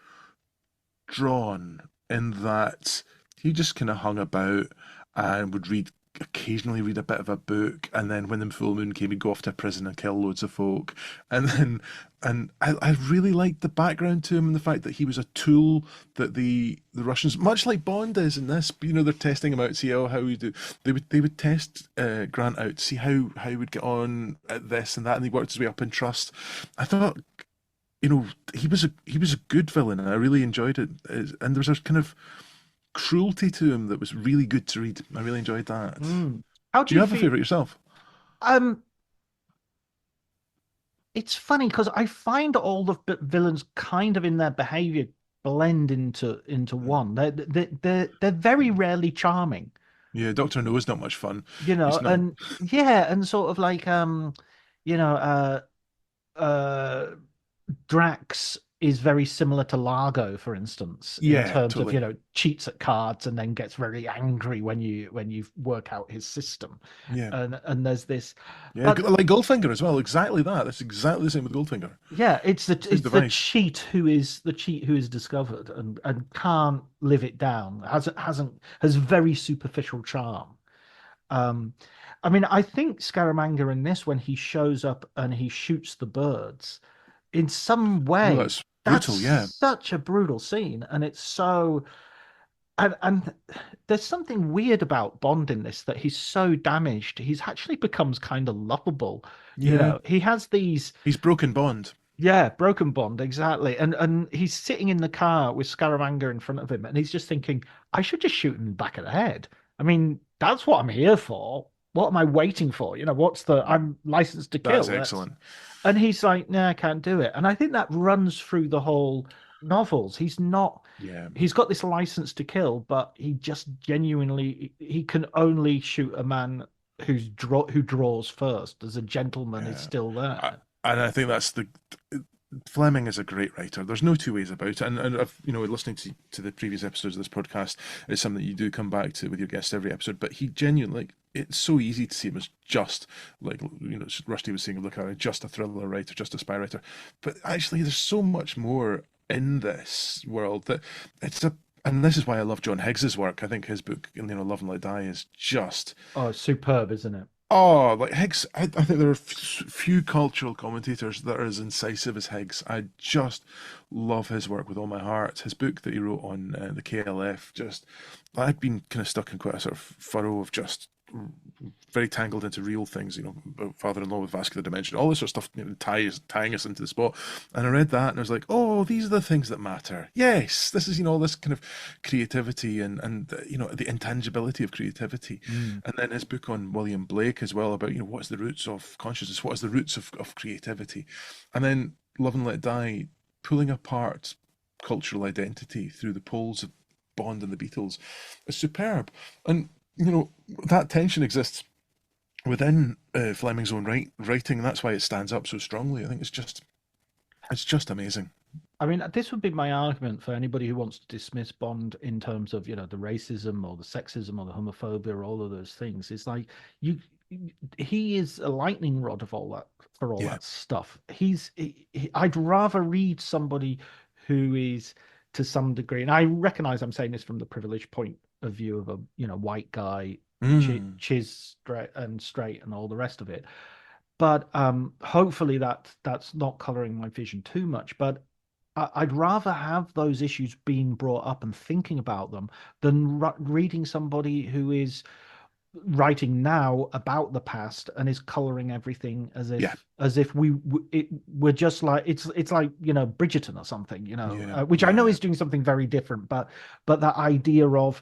drawn in that he just kind of hung about and would occasionally read a bit of a book, and then when the full moon came, he'd go off to prison and kill loads of folk. And I really liked the background to him and the fact that he was a tool that the Russians, much like Bond is in this, they're testing him out, see how he do. They would test Grant out, see how he would get on at this and that, and he worked his way up in trust. I thought he was a good villain, and I really enjoyed it. And there was a kind of cruelty to him that was really good to read. I really enjoyed that. Mm. How Do do you you have a feel? favorite yourself? Um, it's funny because I find all the villains kind of in their behavior blend into Mm. one. They're very rarely charming, Yeah, Doctor No is not much fun. you know, He's not. and yeah, and sort of like you know, Drax is very similar to Largo, for instance, in Yeah, terms of, totally. cheats at cards and then gets very angry when you work out his system. Yeah, And there's this, yeah, but like Goldfinger as well. Exactly that. That's exactly the same with Goldfinger. yeah, Good it's device. the cheat who is discovered and can't live it down. Has very superficial charm. Um, I mean, I think Scaramanga in this, when he shows up and he shoots the birds, in some Oh, way, that's that's brutal. Yeah, such a brutal scene, and it's so and there's something weird about Bond in this, that he's so damaged, he's actually becomes kind of lovable. yeah. He has these, He's broken Bond. yeah, broken Bond, exactly. And he's sitting in the car with Scaramanga in front of him, and he's just thinking, I should just shoot him in the back of the head. I mean, that's what I'm here for. What am I waiting for? I'm licensed to That's kill. excellent. And he's like, no, I can't do it. And I think that runs through the whole novels. Yeah, He's got this license to kill, but he just genuinely, he can only shoot a man who draws first. As a gentleman is yeah. still I, there. and I think that's the Fleming is a great writer. There's no two ways about it. And I've, listening to the previous episodes of this podcast is something that you do come back to with your guests every episode. But he genuinely, like, it's so easy to see him as just like, Rusty was saying, look at it, just a thriller writer, just a spy writer. But actually, there's so much more in this world that and this is why I love John Higgs's work. I think his book, Love and Let Die, is just Oh, superb, isn't it? oh, like Higgs, I think there are few cultural commentators that are as incisive as Higgs. I just love his work with all my heart. His book that he wrote on the KLF, just I'd been kind of stuck in quite a sort of furrow of just very tangled into real things, about father-in-law with vascular dementia, all this sort of stuff, tying us into the spot. And I read that and I was like, oh, these are the things that matter. Yes, this is, all this kind of creativity and the intangibility of creativity. Mm. And then his book on William Blake as well about, what's the roots of consciousness, what is the roots of creativity. And then Love and Let Die, pulling apart cultural identity through the poles of Bond and the Beatles is superb. And that tension exists within Fleming's own writing, and that's why it stands up so strongly. I think it's just amazing. I mean, this would be my argument for anybody who wants to dismiss Bond in terms of, the racism or the sexism or the homophobia or all of those things. It's like you, he is a lightning rod of all that for all Yeah. that stuff. I'd rather read somebody who is to some degree, and I recognize I'm saying this from the privileged point of view of a, white guy, Mm. straight and all the rest of it. But hopefully that's not coloring my vision too much. But I'd rather have those issues being brought up and thinking about them than reading somebody who is writing now about the past and is coloring everything Yeah. as if we're just like it's like Bridgerton or something, Yeah. which I know Yeah. is doing something very different, but that idea of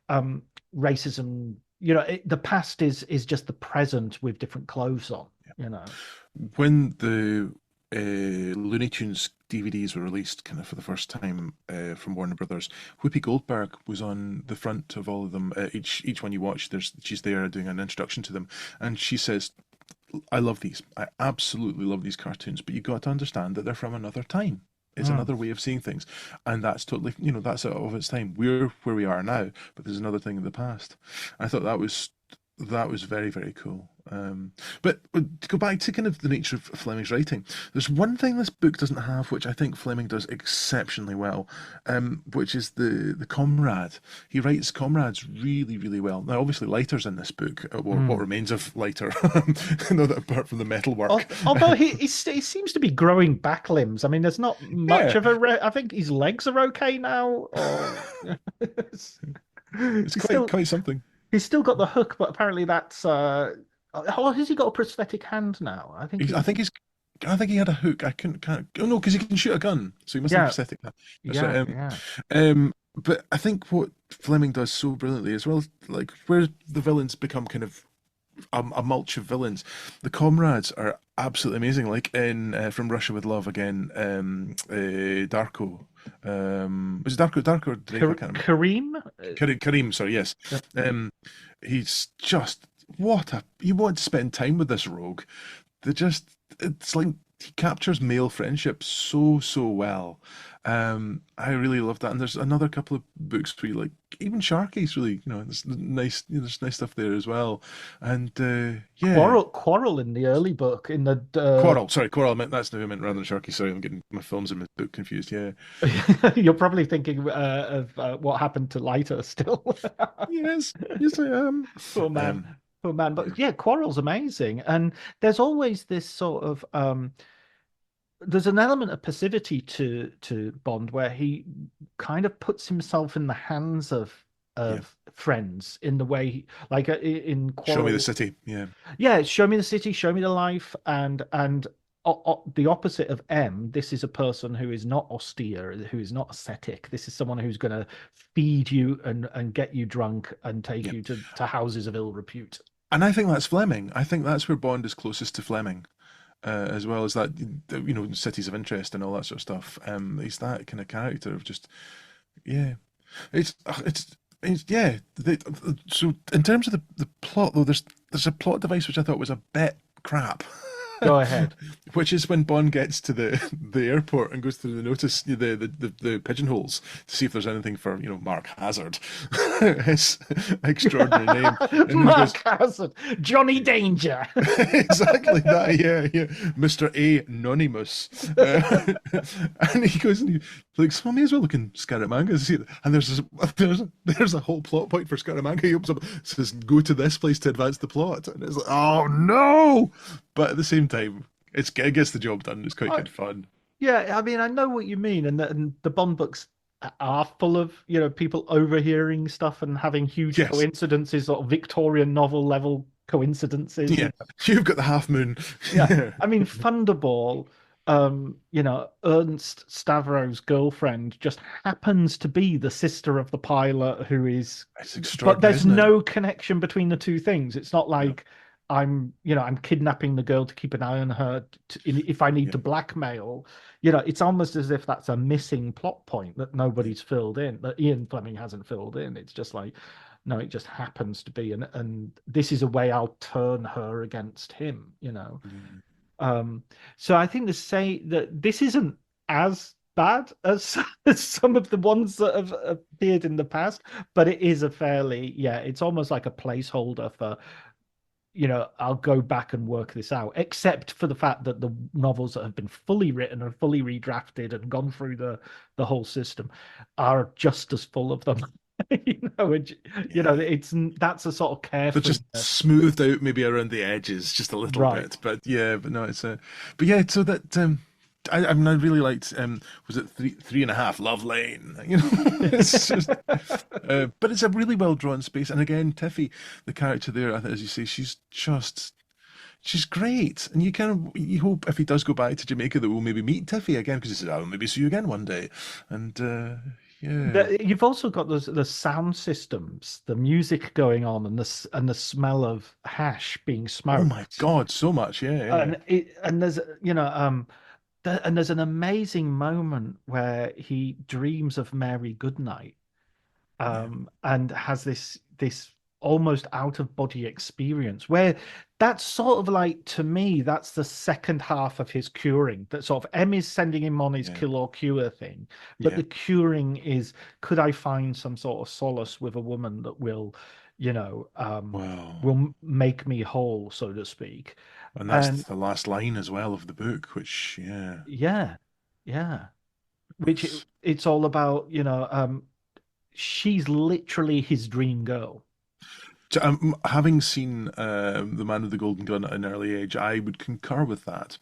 racism. The past is just the present with different clothes on. You know. When the Looney Tunes DVDs were released, kind of for the first time from Warner Brothers, Whoopi Goldberg was on the front of all of them. Each one you watch, she's there doing an introduction to them, and she says, "I love these. I absolutely love these cartoons, but you got to understand that they're from another time. It's Mm. another way of seeing things, and that's totally, that's out of its time. We're where we are now, but there's another thing in the past." I thought that was very, very cool. But to go back to kind of the nature of Fleming's writing, there's one thing this book doesn't have, which I think Fleming does exceptionally well, which is the comrade. He writes comrades really, really well. Now, obviously, Leiter's in this book, or what Mm. remains of Leiter, no, that apart from the metal work. Although he seems to be growing back limbs. I mean, there's not much Yeah, of I think his legs are okay now. Or it's he's quite still quite something. he's still got the hook, but apparently that's oh, has he got a prosthetic hand now? I think He's, I he think he's. I think he had a hook. I couldn't. Can't, oh no, because he can shoot a gun, so he must have a yeah prosthetic. That's right. yeah yeah. But I think what Fleming does so brilliantly as well, like where the villains become kind of a mulch of villains, the comrades are absolutely amazing. Like in From Russia with Love again, Darko. Was it Darko? Darko or Drake? I can't remember. Kareem? Kareem, sorry, yes. Yep. He's just what a you want to spend time with this rogue. They just it's like he captures male friendship so well. I really love that, and there's another couple of books where you like even Sharky's really there's nice there's nice stuff there as well, and yeah. Quarrel in the early book in the Quarrel. I meant that's who I meant rather than Sharky. Sorry, I'm getting my films and my book confused. Yeah, you're probably thinking of what happened to Leiter still. yes, yes, I am. Poor man. Um, Poor man. yeah, But yeah, Quarrel's amazing. And there's always this sort of there's an element of passivity to Bond where he kind of puts himself in the hands of yeah. friends in the way like in Show me the Quarrel. city. Yeah, Yeah, show me the city, show me the life, and the opposite of M. This is a person who is not austere, who is not ascetic. This is someone who's going to feed you and get you drunk and take yeah. you to houses of ill repute. And I think that's Fleming. I think that's where Bond is closest to Fleming, as well as that, cities of interest and all that sort of stuff. He's that kind of character of just, yeah. It's yeah. So in terms of the plot, though, there's a plot device which I thought was a bit crap. Go ahead. Which is when Bond gets to the airport and goes through the notice the pigeonholes to see if there's anything for Mark Hazard, his extraordinary name, and he goes Mark Hazard, Johnny Danger. exactly that, yeah, Mr. Anonymous, and he goes and he looks, well, may as well look in Scaramanga to see it. And there's a whole plot point for Scaramanga. He opens up, says, "Go to this place to advance the plot," and it's like, oh no! But at the same time, it gets the job done. It's quite good fun. Yeah, I mean, I know what you mean, and the Bond books are full of people overhearing stuff and having huge Yes, coincidences, sort of Victorian novel level coincidences. yeah, you've got the Half Moon. Yeah, I mean, Thunderball, Ernst Stavro's girlfriend just happens to be the sister of the pilot who is, It's but extraordinary, there's isn't it? no connection between the two things. It's not No, like I'm kidnapping the girl to keep an eye on her if I need yeah, to blackmail. It's almost as if that's a missing plot point that yeah, nobody's filled in, that Ian Fleming hasn't filled in. It's just like, no, it just happens to be, and this is a way I'll turn her against him. yeah. Um, so I think to say that this isn't as bad as, as some of the ones that have appeared in the past, but it is a fairly, yeah, it's almost like a placeholder for, I'll go back and work this out, except for the fact that the novels that have been fully written and fully redrafted and gone through the whole system are just as full of them. Yeah. It's that's a sort of But just carefreeness. smoothed out maybe around the edges just a little Right. bit. But yeah, but no, it's a. But yeah, so that I mean, I really liked. Was it three and a half Love Lane? It's just. But it's a really well drawn space, and again, Tiffy, the character there, I think, as you say, she's great, and you hope if he does go back to Jamaica that we'll maybe meet Tiffy again because he says, "I'll maybe see you again one day," and Yeah. You've also got the sound systems, the music going on, and the smell of hash being Oh my smoked. God, so much. Yeah, yeah, And there's and there's an amazing moment where he dreams of Mary Goodnight, yeah, and has this almost out of body experience where that's sort of like, to me, that's the second half of his curing. That sort of M is sending him on his yeah, kill or cure thing, but yeah. the curing is, could I find some sort of solace with a woman that will, you know, Wow. will make me whole, so to speak. And that's And the last line as well of the book, which, yeah. yeah, yeah, which It's, it's all about, she's literally his dream girl. having seen The Man with the Golden Gun at an early age, I would concur with that.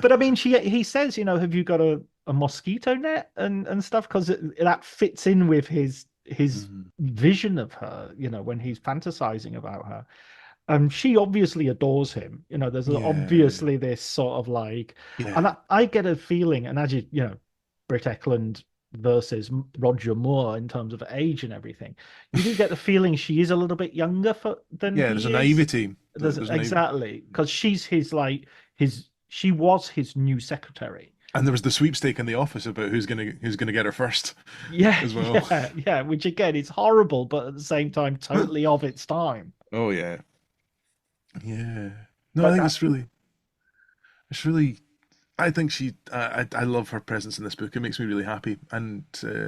But I mean, he says, have you got a mosquito net and stuff? Because that fits in with his Mhm. vision of her, when he's fantasizing about her. She obviously adores him. There's Yeah, obviously this sort of like, and yeah. I get a feeling, and as Britt Eklund versus Roger Moore in terms of age and everything, you do get the feeling she is a little bit younger than Yeah, there's a he is. naivety. There's There's a naive, exactly, because she's she was his new secretary. and there was the sweepstake in the office about who's gonna get her first Yeah, as well. yeah. Which again is horrible, but at the same time, totally of its time. Oh yeah, yeah. No, I But think that, it's really. I think I love her presence in this book. It makes me really happy, and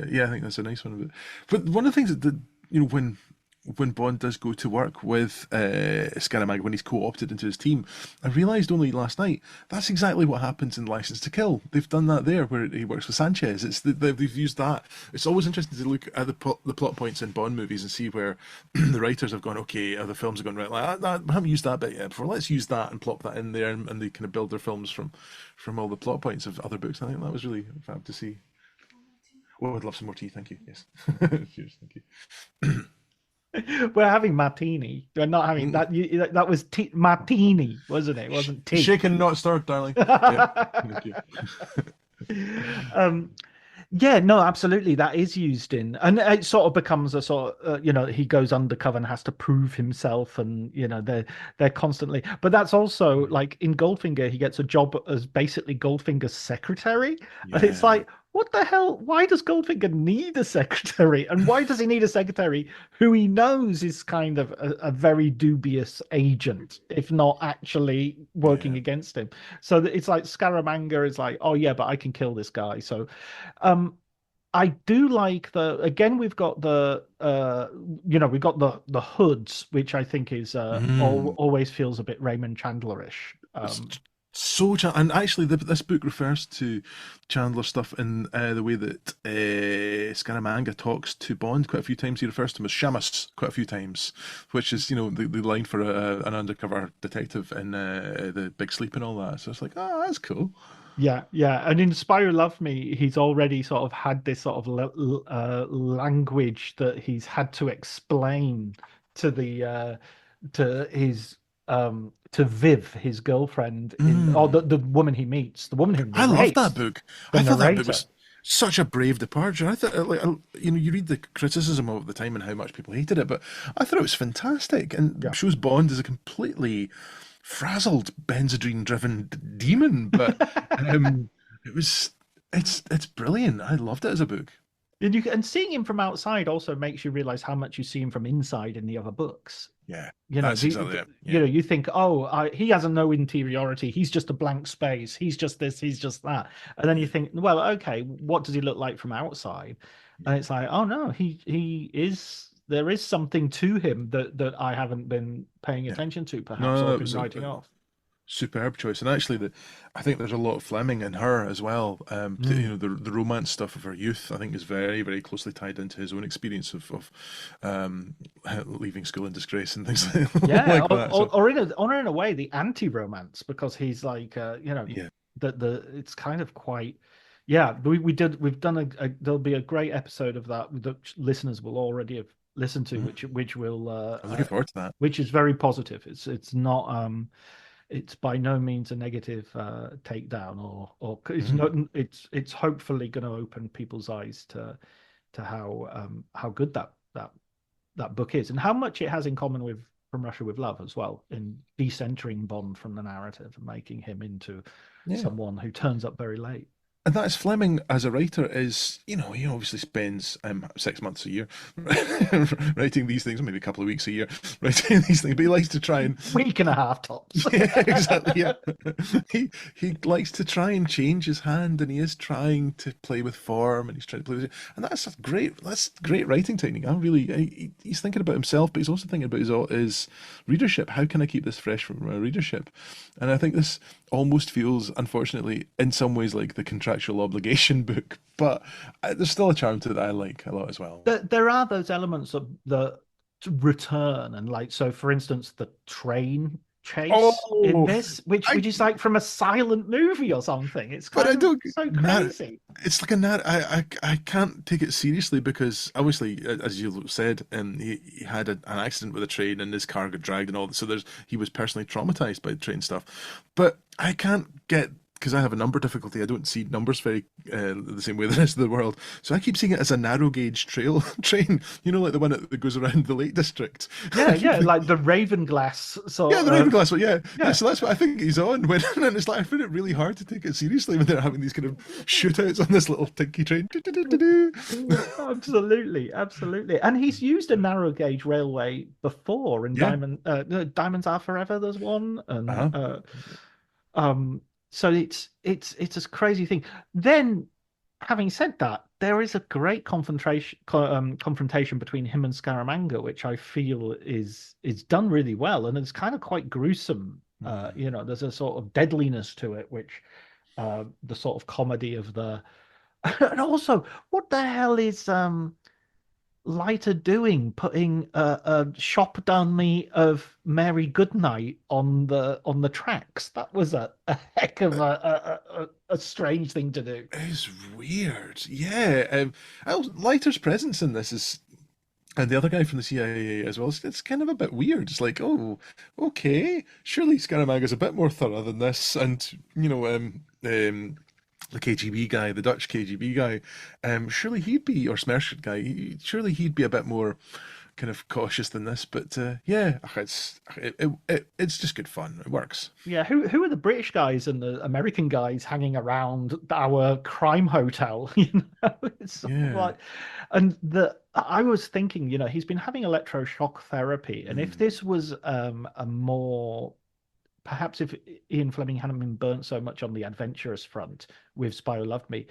yeah, I think that's a nice one. But one of the things that when Bond does go to work with Scaramanga, when he's co-opted into his team, I realised only last night that's exactly what happens in License to Kill. They've done that there, where he works with Sanchez. They've used that. It's always interesting to look at the plot points in Bond movies and see where the writers have gone. Okay, the films have gone right. Like we haven't used that bit yet before. Let's use that and plop that in there, and they kind of build their films from all the plot points of other books. I think that was really fab to see. Oh, I'd love some more tea. Thank you. Yes. Cheers. Thank you. we're having martini. We're not having that. That was martini, wasn't it? It wasn't tea. Shaken, not stirred, darling. Yeah. Thank you. um, Yeah, no, absolutely. That is used in, and it sort of becomes a sort of, he goes undercover and has to prove himself, and they're constantly. But that's also like in Goldfinger, he gets a job as basically Goldfinger's secretary, and it's Yeah. like, what the hell? Why does Goldfinger need a secretary, and why does he need a secretary who he knows is kind of a very dubious agent, if not actually working Yeah. against him? So it's like Scaramanga is like, oh yeah, but I can kill this guy, so. Um, I do like we've got we've got the hoods, which I think is Mm. always feels a bit Raymond Chandlerish. It's so and actually, this book refers to Chandler stuff in the way that Scaramanga talks to Bond quite a few times. He refers to him as Shamus quite a few times, which is the line for an undercover detective in the Big Sleep and all that. So it's like, oh, that's cool. Yeah, yeah, and in Spyro Love Me, he's already sort of had this sort of language that he's had to explain to the to Viv, his girlfriend, or Mm. the woman he meets, the woman who I love that narrates, book. the I thought that book narrator. was such a brave departure. I thought, you read the criticism of it at the time and how much people hated it, but I thought it was fantastic and Yeah. shows Bond as a completely frazzled, Benzedrine-driven demon. But um, it was, it's brilliant. I loved it as a book. And seeing him from outside also makes you realize how much you see him from inside in the other books. Yeah, that's exactly it. Yeah, You think, oh, he has no interiority. He's just a blank space. He's just this. He's just that. And then you yeah, think, well, okay, what does he look like from outside? yeah, And it's like, oh no, he is. There is something to him that I haven't been paying yeah. attention to, perhaps, No, or it been was writing off. superb choice, and actually, I think there's a lot of Fleming in her as well. Mm. The romance stuff of her youth, I think, is very, very closely tied into his own experience of um, leaving school in disgrace and things Yeah, like that. So, or in a way, the anti-romance, because he's like, yeah, the it's kind of quite, yeah. We've done there'll be a great episode of that that listeners will already have listened to, mhm. which will I'm looking forward to that. which is very positive. It's not it's by no means a negative takedown, or it's Mhm. not. It's hopefully going to open people's eyes to how good that book is, and how much it has in common with From Russia with Love as well, in decentering Bond from the narrative and making him into Yeah. someone who turns up very late. And that's Fleming as a writer is, he obviously spends 6 months a year writing these things, or maybe a couple of weeks a year writing these things, but he likes to try and Week and a half tops. yeah, exactly. Yeah, he likes to try and change his hand, and he is trying to play with form, and he's trying to play with, and that's a great. That's great writing technique. He's thinking about himself, but he's also thinking about his readership. How can I keep this fresh for my readership? And I think this almost feels, unfortunately, in some ways like the contractual obligation book, but there's still a charm to it that I like a lot as well. There are those elements of the return, and like, so for instance, the train chase in Oh, this, which I is like from a silent movie or something. It's but I kind of don't. so Not, crazy. it's like a nat. I can't take it seriously because obviously, as you said, he had an accident with a train and his car got dragged and all. So he was personally traumatized by the train stuff. But I can't get because I have a number difficulty. I don't see numbers very the same way the rest of the world. So I keep seeing it as a narrow gauge train. Like the one that goes around the Lake District. Yeah, I keep yeah, thinking, like the Ravenglass yeah, sort the of. Ravenglass one, yeah. Yeah, Yeah, so that's what I think he's on when and it's like I find it really hard to take it seriously when they're having these kind of shootouts on this little tinky train. absolutely, absolutely. And he's used a narrow gauge railway before in Yeah. no, Diamonds Are Forever. There's one, and Uh-huh. um, so it's a crazy thing. Then, having said that, there is a great confrontation between him and Scaramanga, which I feel is done really well, and it's kind of quite gruesome. Mm. There's a sort of deadliness to it, which the sort of comedy of the and also, what the hell is Leiter doing putting a shop dummy of Mary Goodnight on the tracks? That was a heck of a strange thing to do. It's weird. Yeah. Leiter's presence in this is and the other guy from the CIA as well. It's kind of a bit weird. It's like, oh, okay, surely Scaramaga's a bit more thorough than this, and the KGB guy, the Dutch KGB guy, surely he'd be, or Smershit guy, surely he'd be a bit more kind of cautious than this. But yeah, it's just good fun. It works. Yeah, who are the British guys and the American guys hanging around our crime hotel? It's sort of Yeah. like, and the I was thinking, he's been having electroshock therapy, and if Mm. this was a more perhaps if Ian Fleming hadn't been burnt so much on the adventurous front with Spy Who Loved Me,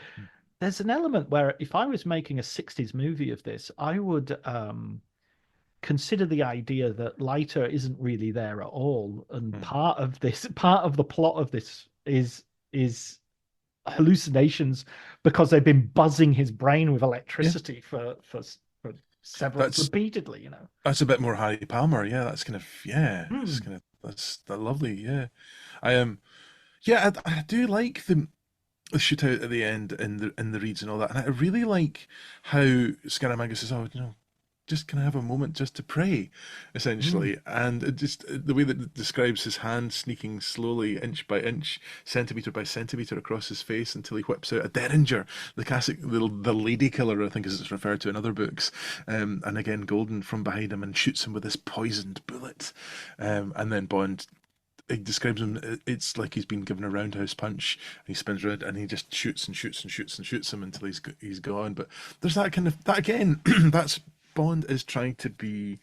there's an element where if I was making a 60s movie of this, I would consider the idea that Leiter isn't really there at all, and Mm. part of the plot of this is hallucinations because they've been buzzing his brain with Yeah, electricity for several that's repeatedly. that's a bit more Harry Palmer. Yeah, that's kind of yeah, it's Hmm. kind of that's that lovely. Yeah, I yeah, I do like the shootout at the end in the reeds and all that, and I really like how Scaramanga says, "Oh, just can I have a moment just to pray," Hmm. essentially, and it just the way that it describes his hand sneaking slowly, inch by inch, centimeter by centimeter across his face until he whips out a derringer, the classic the lady killer, I think, as it's referred to in other books, and again Golden from behind him and shoots him with this poisoned bullet, and then Bond he describes him. It's like he's been given a roundhouse punch, and he spins around and he just shoots and shoots and shoots and shoots him until he's gone. But there's that kind of that again. That's Bond is trying to be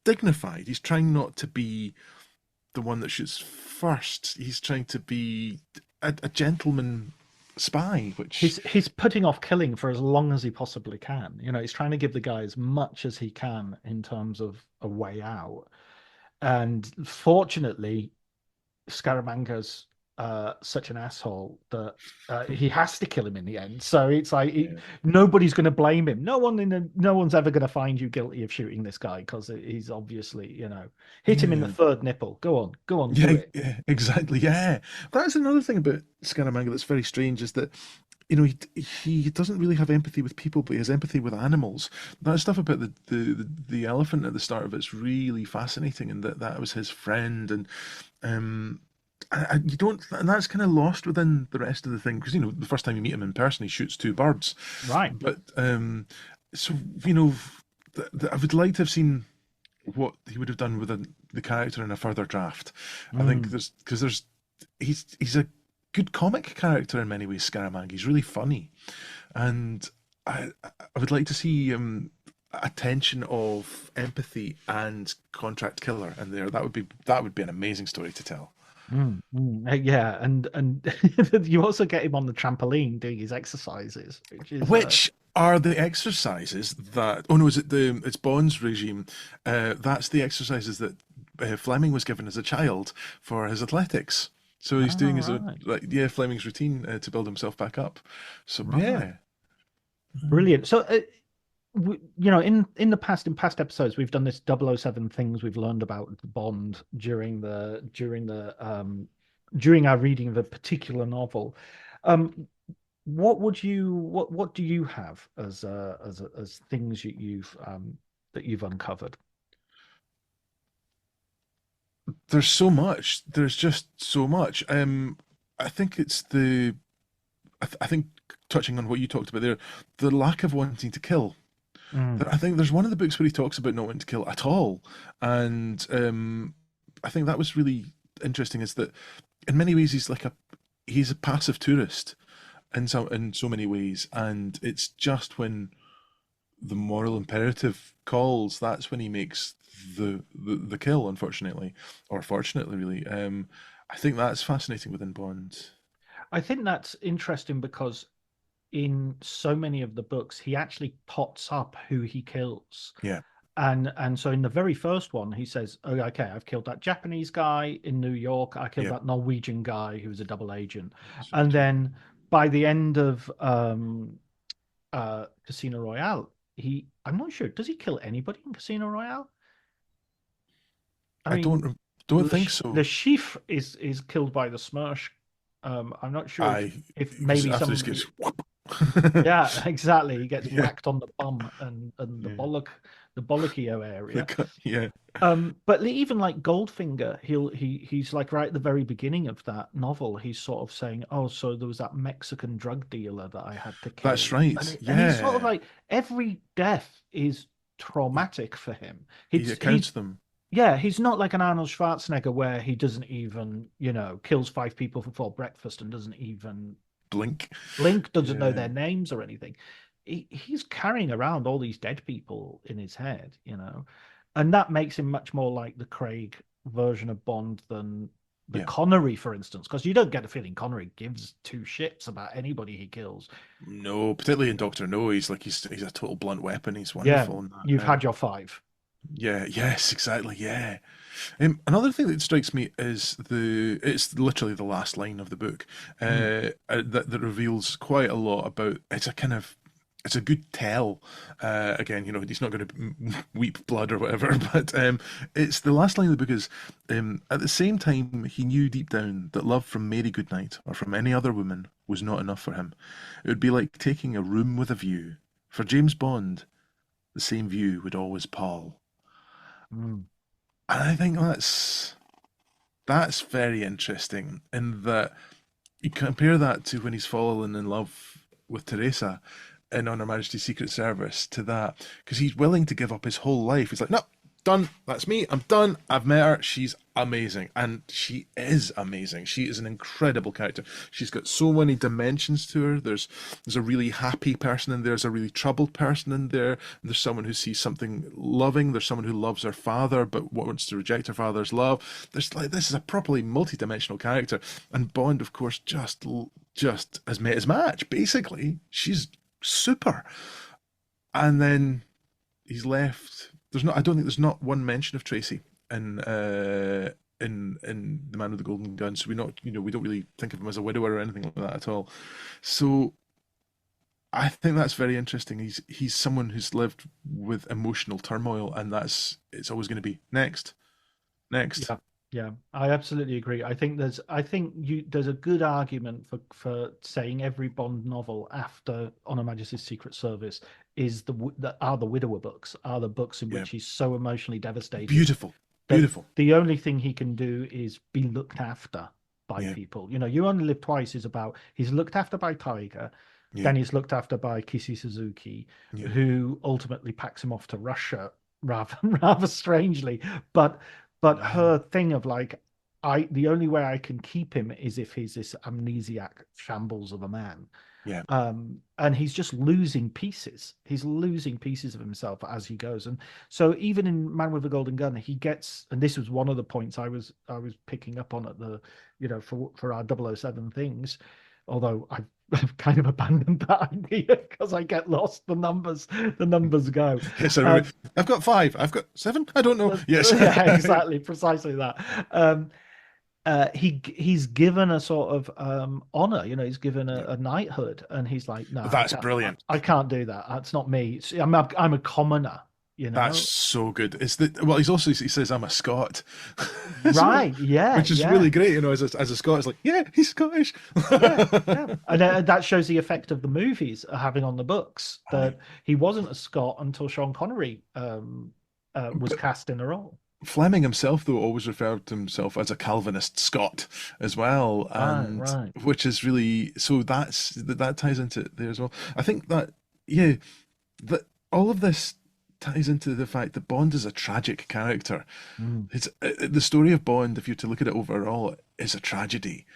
dignified. He's trying not to be the one that shoots first. He's trying to be a gentleman spy, which He's putting off killing for as long as he possibly can. He's trying to give the guy as much as he can in terms of a way out. And fortunately, Scaramanga's such an asshole that he has to kill him in the end. So it's like yeah, nobody's going to blame him. No one's ever going to find you guilty of shooting this guy because he's obviously, hit him in the yeah. third nipple. Go on, do Yeah, it. yeah, exactly. Yeah, that's another thing about Scaramanga that's very strange is that he doesn't really have empathy with people, but he has empathy with animals. That stuff about the elephant at the start of it's really fascinating, and that was his friend, and um, you don't, and that's kind of lost within the rest of the thing because the first time you meet him in person, he shoots two birds, Right. but so you know, I would like to have seen what he would have done with the character in a further draft. I think Mm. he's a good comic character in many ways. Scaramanga, he's really funny, and I would like to see a tension of empathy and contract killer in there. That would be an amazing story to tell. Yeah, and you also get him on the trampoline doing his exercises, which is Which are the exercises that? Oh no, is it it's Bond's regime? That's the exercises that Fleming was given as a child for his athletics. So he's doing his right. like yeah Fleming's routine to build himself back up. So Right. yeah. Brilliant. So, in the past, in past episodes, we've done this 007 things we've learned about Bond during our reading of a particular novel. Um, what do you have as things that you've uncovered? There's so much. There's just so much. I think it's I think touching on what you talked about there, the lack of wanting to kill. Mm, I think there's one of the books where he talks about not wanting to kill at all, and I think that was really interesting. Is that in many ways he's a passive tourist in so many ways, and it's just when the moral imperative calls that's when he makes the kill, unfortunately, or fortunately, really. I think that's fascinating within Bond. I think that's interesting because in so many of the books, he actually pots up who he kills. Yeah, And so in the very first one, he says, "Oh, okay, I've killed that Japanese guy in New York. I killed yeah. that Norwegian guy who was a double agent." So And good. then by the end of Casino Royale, I'm not sure, does he kill anybody in Casino Royale? I I mean, don't think so. Le Chiffre is killed by the Smersh. I'm not sure I if because maybe after this some. gets whoop. Yeah, exactly. He gets Yeah, whacked on the bum and yeah, the bollockio area. yeah. But even like Goldfinger, he's like right at the very beginning of that novel, he's sort of saying, "Oh, so there was that Mexican drug dealer that I had to That's kill," right. and he's sort of Yeah, like every death is he, traumatic for him. he He's accounts them. yeah, he's not like an Arnold Schwarzenegger where he doesn't even kills five people before breakfast and doesn't even Blink. blink, doesn't know Yeah. their names or anything. He's carrying around all these dead people in his head, and that makes him much more like the Craig version of Bond than the Yeah. Connery, for instance, because you don't get the feeling Connery gives two shits about anybody he kills. No, particularly in Doctor No, he's a total blunt weapon. He's Yeah, wonderful in you've that. had your five. Yeah, yes, exactly. Yeah. Another thing that strikes me is it's literally the last line of the book Mm. that reveals quite a lot about it's a good tell. Again, he's not going to weep blood or whatever, but it's the last line of the book is at the same time he knew deep down that love from Mary Goodnight or from any other woman was not enough for him. It would be like taking a room with a view. For James Bond, the same view would always pall. Mm. And I think that's very interesting in that you compare that to when he's fallen in love with Teresa in On Her Majesty's Secret Service to that because he's willing to give up his whole life. He's like, no, done. That's me. I'm done. I've met her. She's amazing, and she is amazing. She is an incredible character. She's got so many dimensions to her. There's a really happy person in there. There's a really troubled person in there. There's someone who sees something loving. There's someone who loves her father but wants to reject her father's love. This is a properly multi-dimensional character, and Bond, of course, just has met his match. Basically, she's super, and then he's left. I don't think there's not one mention of Tracy in The Man with the Golden Gun. So we don't really think of him as a widower or anything like that at all. So I think that's very interesting. He's someone who's lived with emotional turmoil, and it's always going to be next, next. Yeah. Yeah, I absolutely agree. I think there's a good argument for saying every Bond novel after On Her Majesty's Secret Service is are the Widower books, are the books in Yeah, which he's so emotionally devastated beautiful, that beautiful. the only thing he can do is be looked after by Yeah, people. You Only Live Twice is about he's looked after by Tiger, yeah, then he's looked after by Kissy Suzuki, yeah. who ultimately packs him off to Russia rather strangely. But her thing of like the only way I can keep him is if he's this amnesiac shambles of a man. Yeah, And he's just losing pieces. He's losing pieces of himself as he goes. And so even in Man with a Golden Gun, he gets, and this was one of the points I was picking up on at the, for our 007 things, although I've kind of abandoned that idea because I get lost. The numbers go. yes, I Um, remember. I've got five. I've got seven. I don't know. Yes. yeah, exactly, precisely that. He's given a sort of honor, he's given Yeah, a knighthood, and he's like, no, I that's can't, brilliant. I can't do that. That's not me. I'm a commoner, you That's know. so good. It's the well. He says I'm a Scot as well, Right? Yeah, which is yeah, really great. As a Scot, it's like yeah, he's Scottish. yeah, yeah. And that shows the effect of the movies are having on the books. Aye. That he wasn't a Scot until Sean Connery was But cast in a role. Fleming himself, though, always referred to himself as a Calvinist Scot as well, Right, and right. which is really so that ties into it there as well. I think that yeah, that all of this ties into the fact that Bond is a tragic character. Mm, It's the story of Bond, if you're to look at it overall, is a tragedy.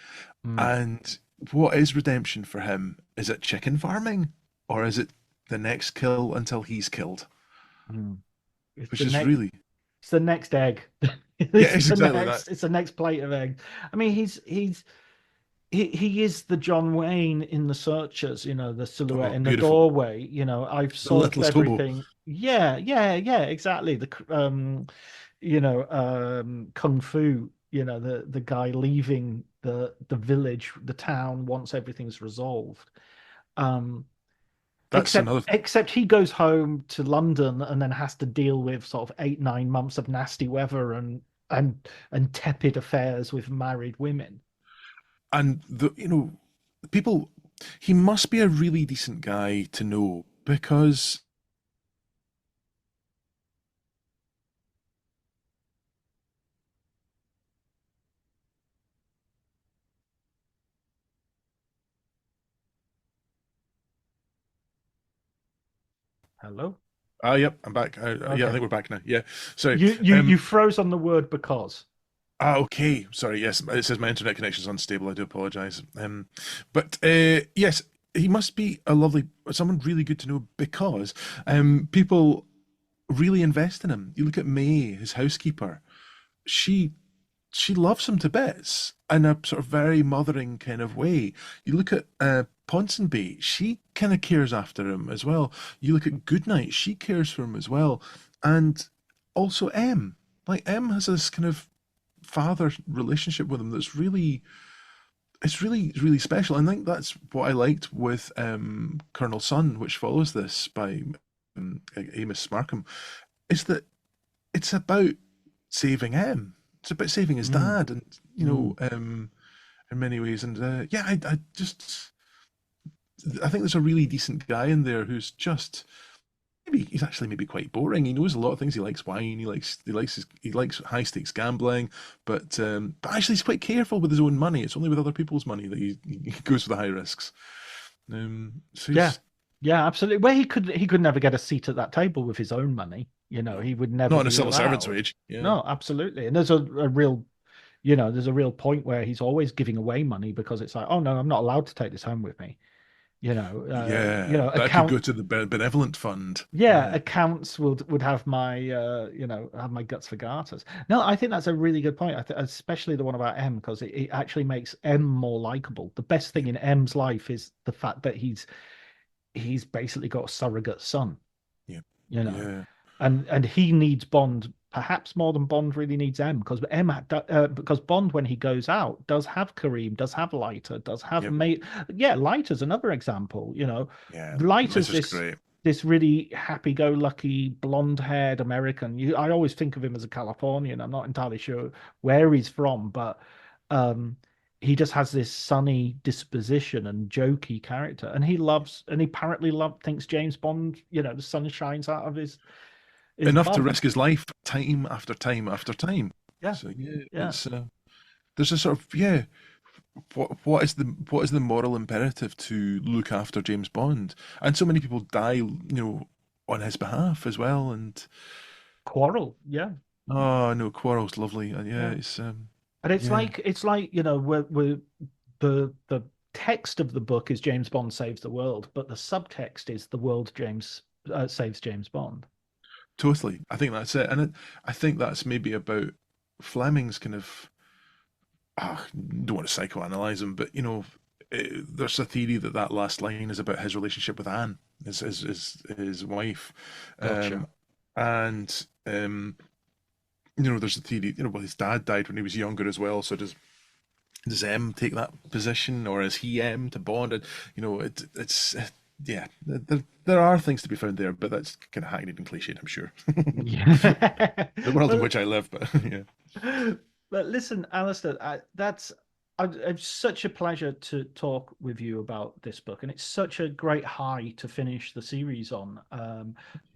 mm, And what is redemption for him? Is it chicken farming, or is it the next kill until he's killed? mm. It's Which the is next. really It's the next egg. yeah, It's it's the exactly that. next. It's the next plate of egg. I mean, he is the John Wayne in The Searchers. The silhouette Oh, in the beautiful. doorway. I've The solved littlest hobo. everything. Yeah, yeah, yeah. Exactly. Kung Fu. The guy leaving the village, the town once everything's resolved. Um, That's another. except he goes home to London and then has to deal with sort of 8, 9 months of nasty weather and tepid affairs with married women. And people. He must be a really decent guy to know because Hello? yep, I'm back. Yeah, I Okay. think we're back now. Yeah, sorry. You froze on the word because. Okay. Sorry. Yes, it says my internet connection is unstable. I do apologize. But yes, he must be someone really good to know because people really invest in him. You look at May, his housekeeper. She she loves him to bits in a sort of very mothering kind of way. You look at Ponsonby, she kind of cares after him as well. You look at Goodnight, she cares for him as well. And also M. Like M has this kind of father relationship with him that's really it's really really special. I think that's what I liked with Colonel Sun, which follows this by Amos Markham, is that it's about saving him. It's about saving his Mm, dad, and mm. in many ways. And yeah, I think there's a really decent guy in there who's just maybe he's actually maybe quite boring. He knows a lot of things. He likes wine. He likes high stakes gambling, but actually he's quite careful with his own money. It's only with other people's money that he goes for the high risks. So Yeah, he's yeah, absolutely. Well, he could never get a seat at that table with his own money. no, He would never not in a be civil servant's allowed. wage. Yeah, No, absolutely. And there's a real point where he's always giving away money because it's like, oh no, I'm not allowed to take this home with me. yeah, that could go Account to the benevolent fund. Yeah, Yeah, accounts would have my guts for garters. No, I think that's a really good point. Especially the one about M because it actually makes M more likable. The best thing yeah, in M's life is the fact that he's basically got a surrogate son, yeah, you know, yeah, and he needs Bond perhaps more than Bond really needs M because Bond when he goes out does have Kareem, does have Leiter, does have yeah, mate. Yeah, Leiter's another example. yeah. Leiter's This is this great. this really happy-go-lucky, blonde-haired American. I always think of him as a Californian. I'm not entirely sure where he's from, but um, he just has this sunny disposition and jokey character, and he apparently thinks James Bond, the sun shines out of his Enough to bum. risk his life time after time after time. Yeah, So yeah, yeah. it's there's a sort of yeah. What is the moral imperative to look after James Bond? And so many people die, on his behalf as well. And Quarrel, yeah, oh no, Quarrel's lovely. And yeah, yeah. it's And it's yeah. like we're the text of the book is James Bond saves the world, but the subtext is the world James saves James Bond. Totally. I think that's it. I think that's maybe about Fleming's kind of, don't want to psychoanalyze him, but there's a theory that that last line is about his relationship with Anne, his wife, Gotcha. um, and there's a theory, well, his dad died when he was younger as well. So does M take that position, or is he M to Bond? And it's yeah, there are things to be found there, but that's kind of hackneyed and cliched, I'm sure. Yeah. The world in Well, which I live, but yeah. but listen, Alistair, it's such a pleasure to talk with you about this book, and it's such a great high to finish the series on.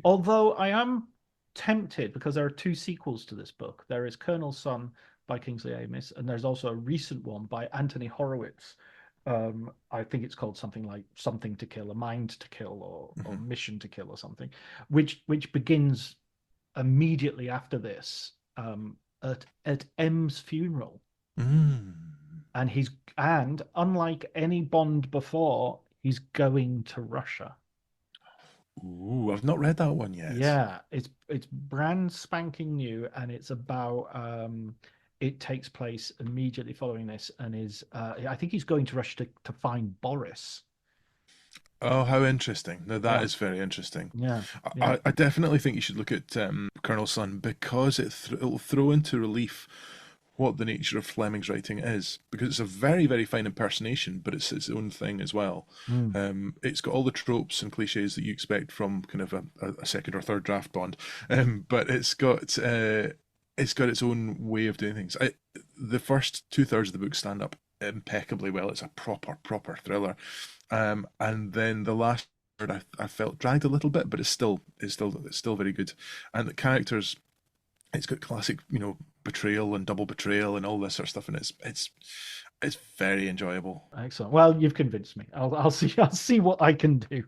Although I am tempted because there are two sequels to this book. There is Colonel's Son by Kingsley Amis, and there's also a recent one by Anthony Horowitz. I think it's called something like Something to Kill, A Mind to Kill, or Mhm. Mission to Kill, or something, which begins immediately after this, at M's funeral, Mm. and unlike any Bond before, he's going to Russia. Ooh, I've not read that one yet. Yeah, it's brand spanking new, and it's about it takes place immediately following this, and is I think he's going to Russia to find Boris. Oh, how interesting. Now that Yeah, is very interesting. yeah, yeah. I definitely think you should look at Colonel Sun because it'll throw into relief what the nature of Fleming's writing is, because it's a very, very fine impersonation, but it's its own thing as well. Mm. It's got all the tropes and cliches that you expect from kind of a second or third draft Bond, but it's got its own way of doing things. The first two-thirds of the book stand up impeccably well. It's a proper thriller, and then the last third I felt dragged a little bit, but it's still very good, and the characters, it's got classic, betrayal and double betrayal and all this sort of stuff, and it's very enjoyable. Excellent. Well, you've convinced me. I'll see what I can do.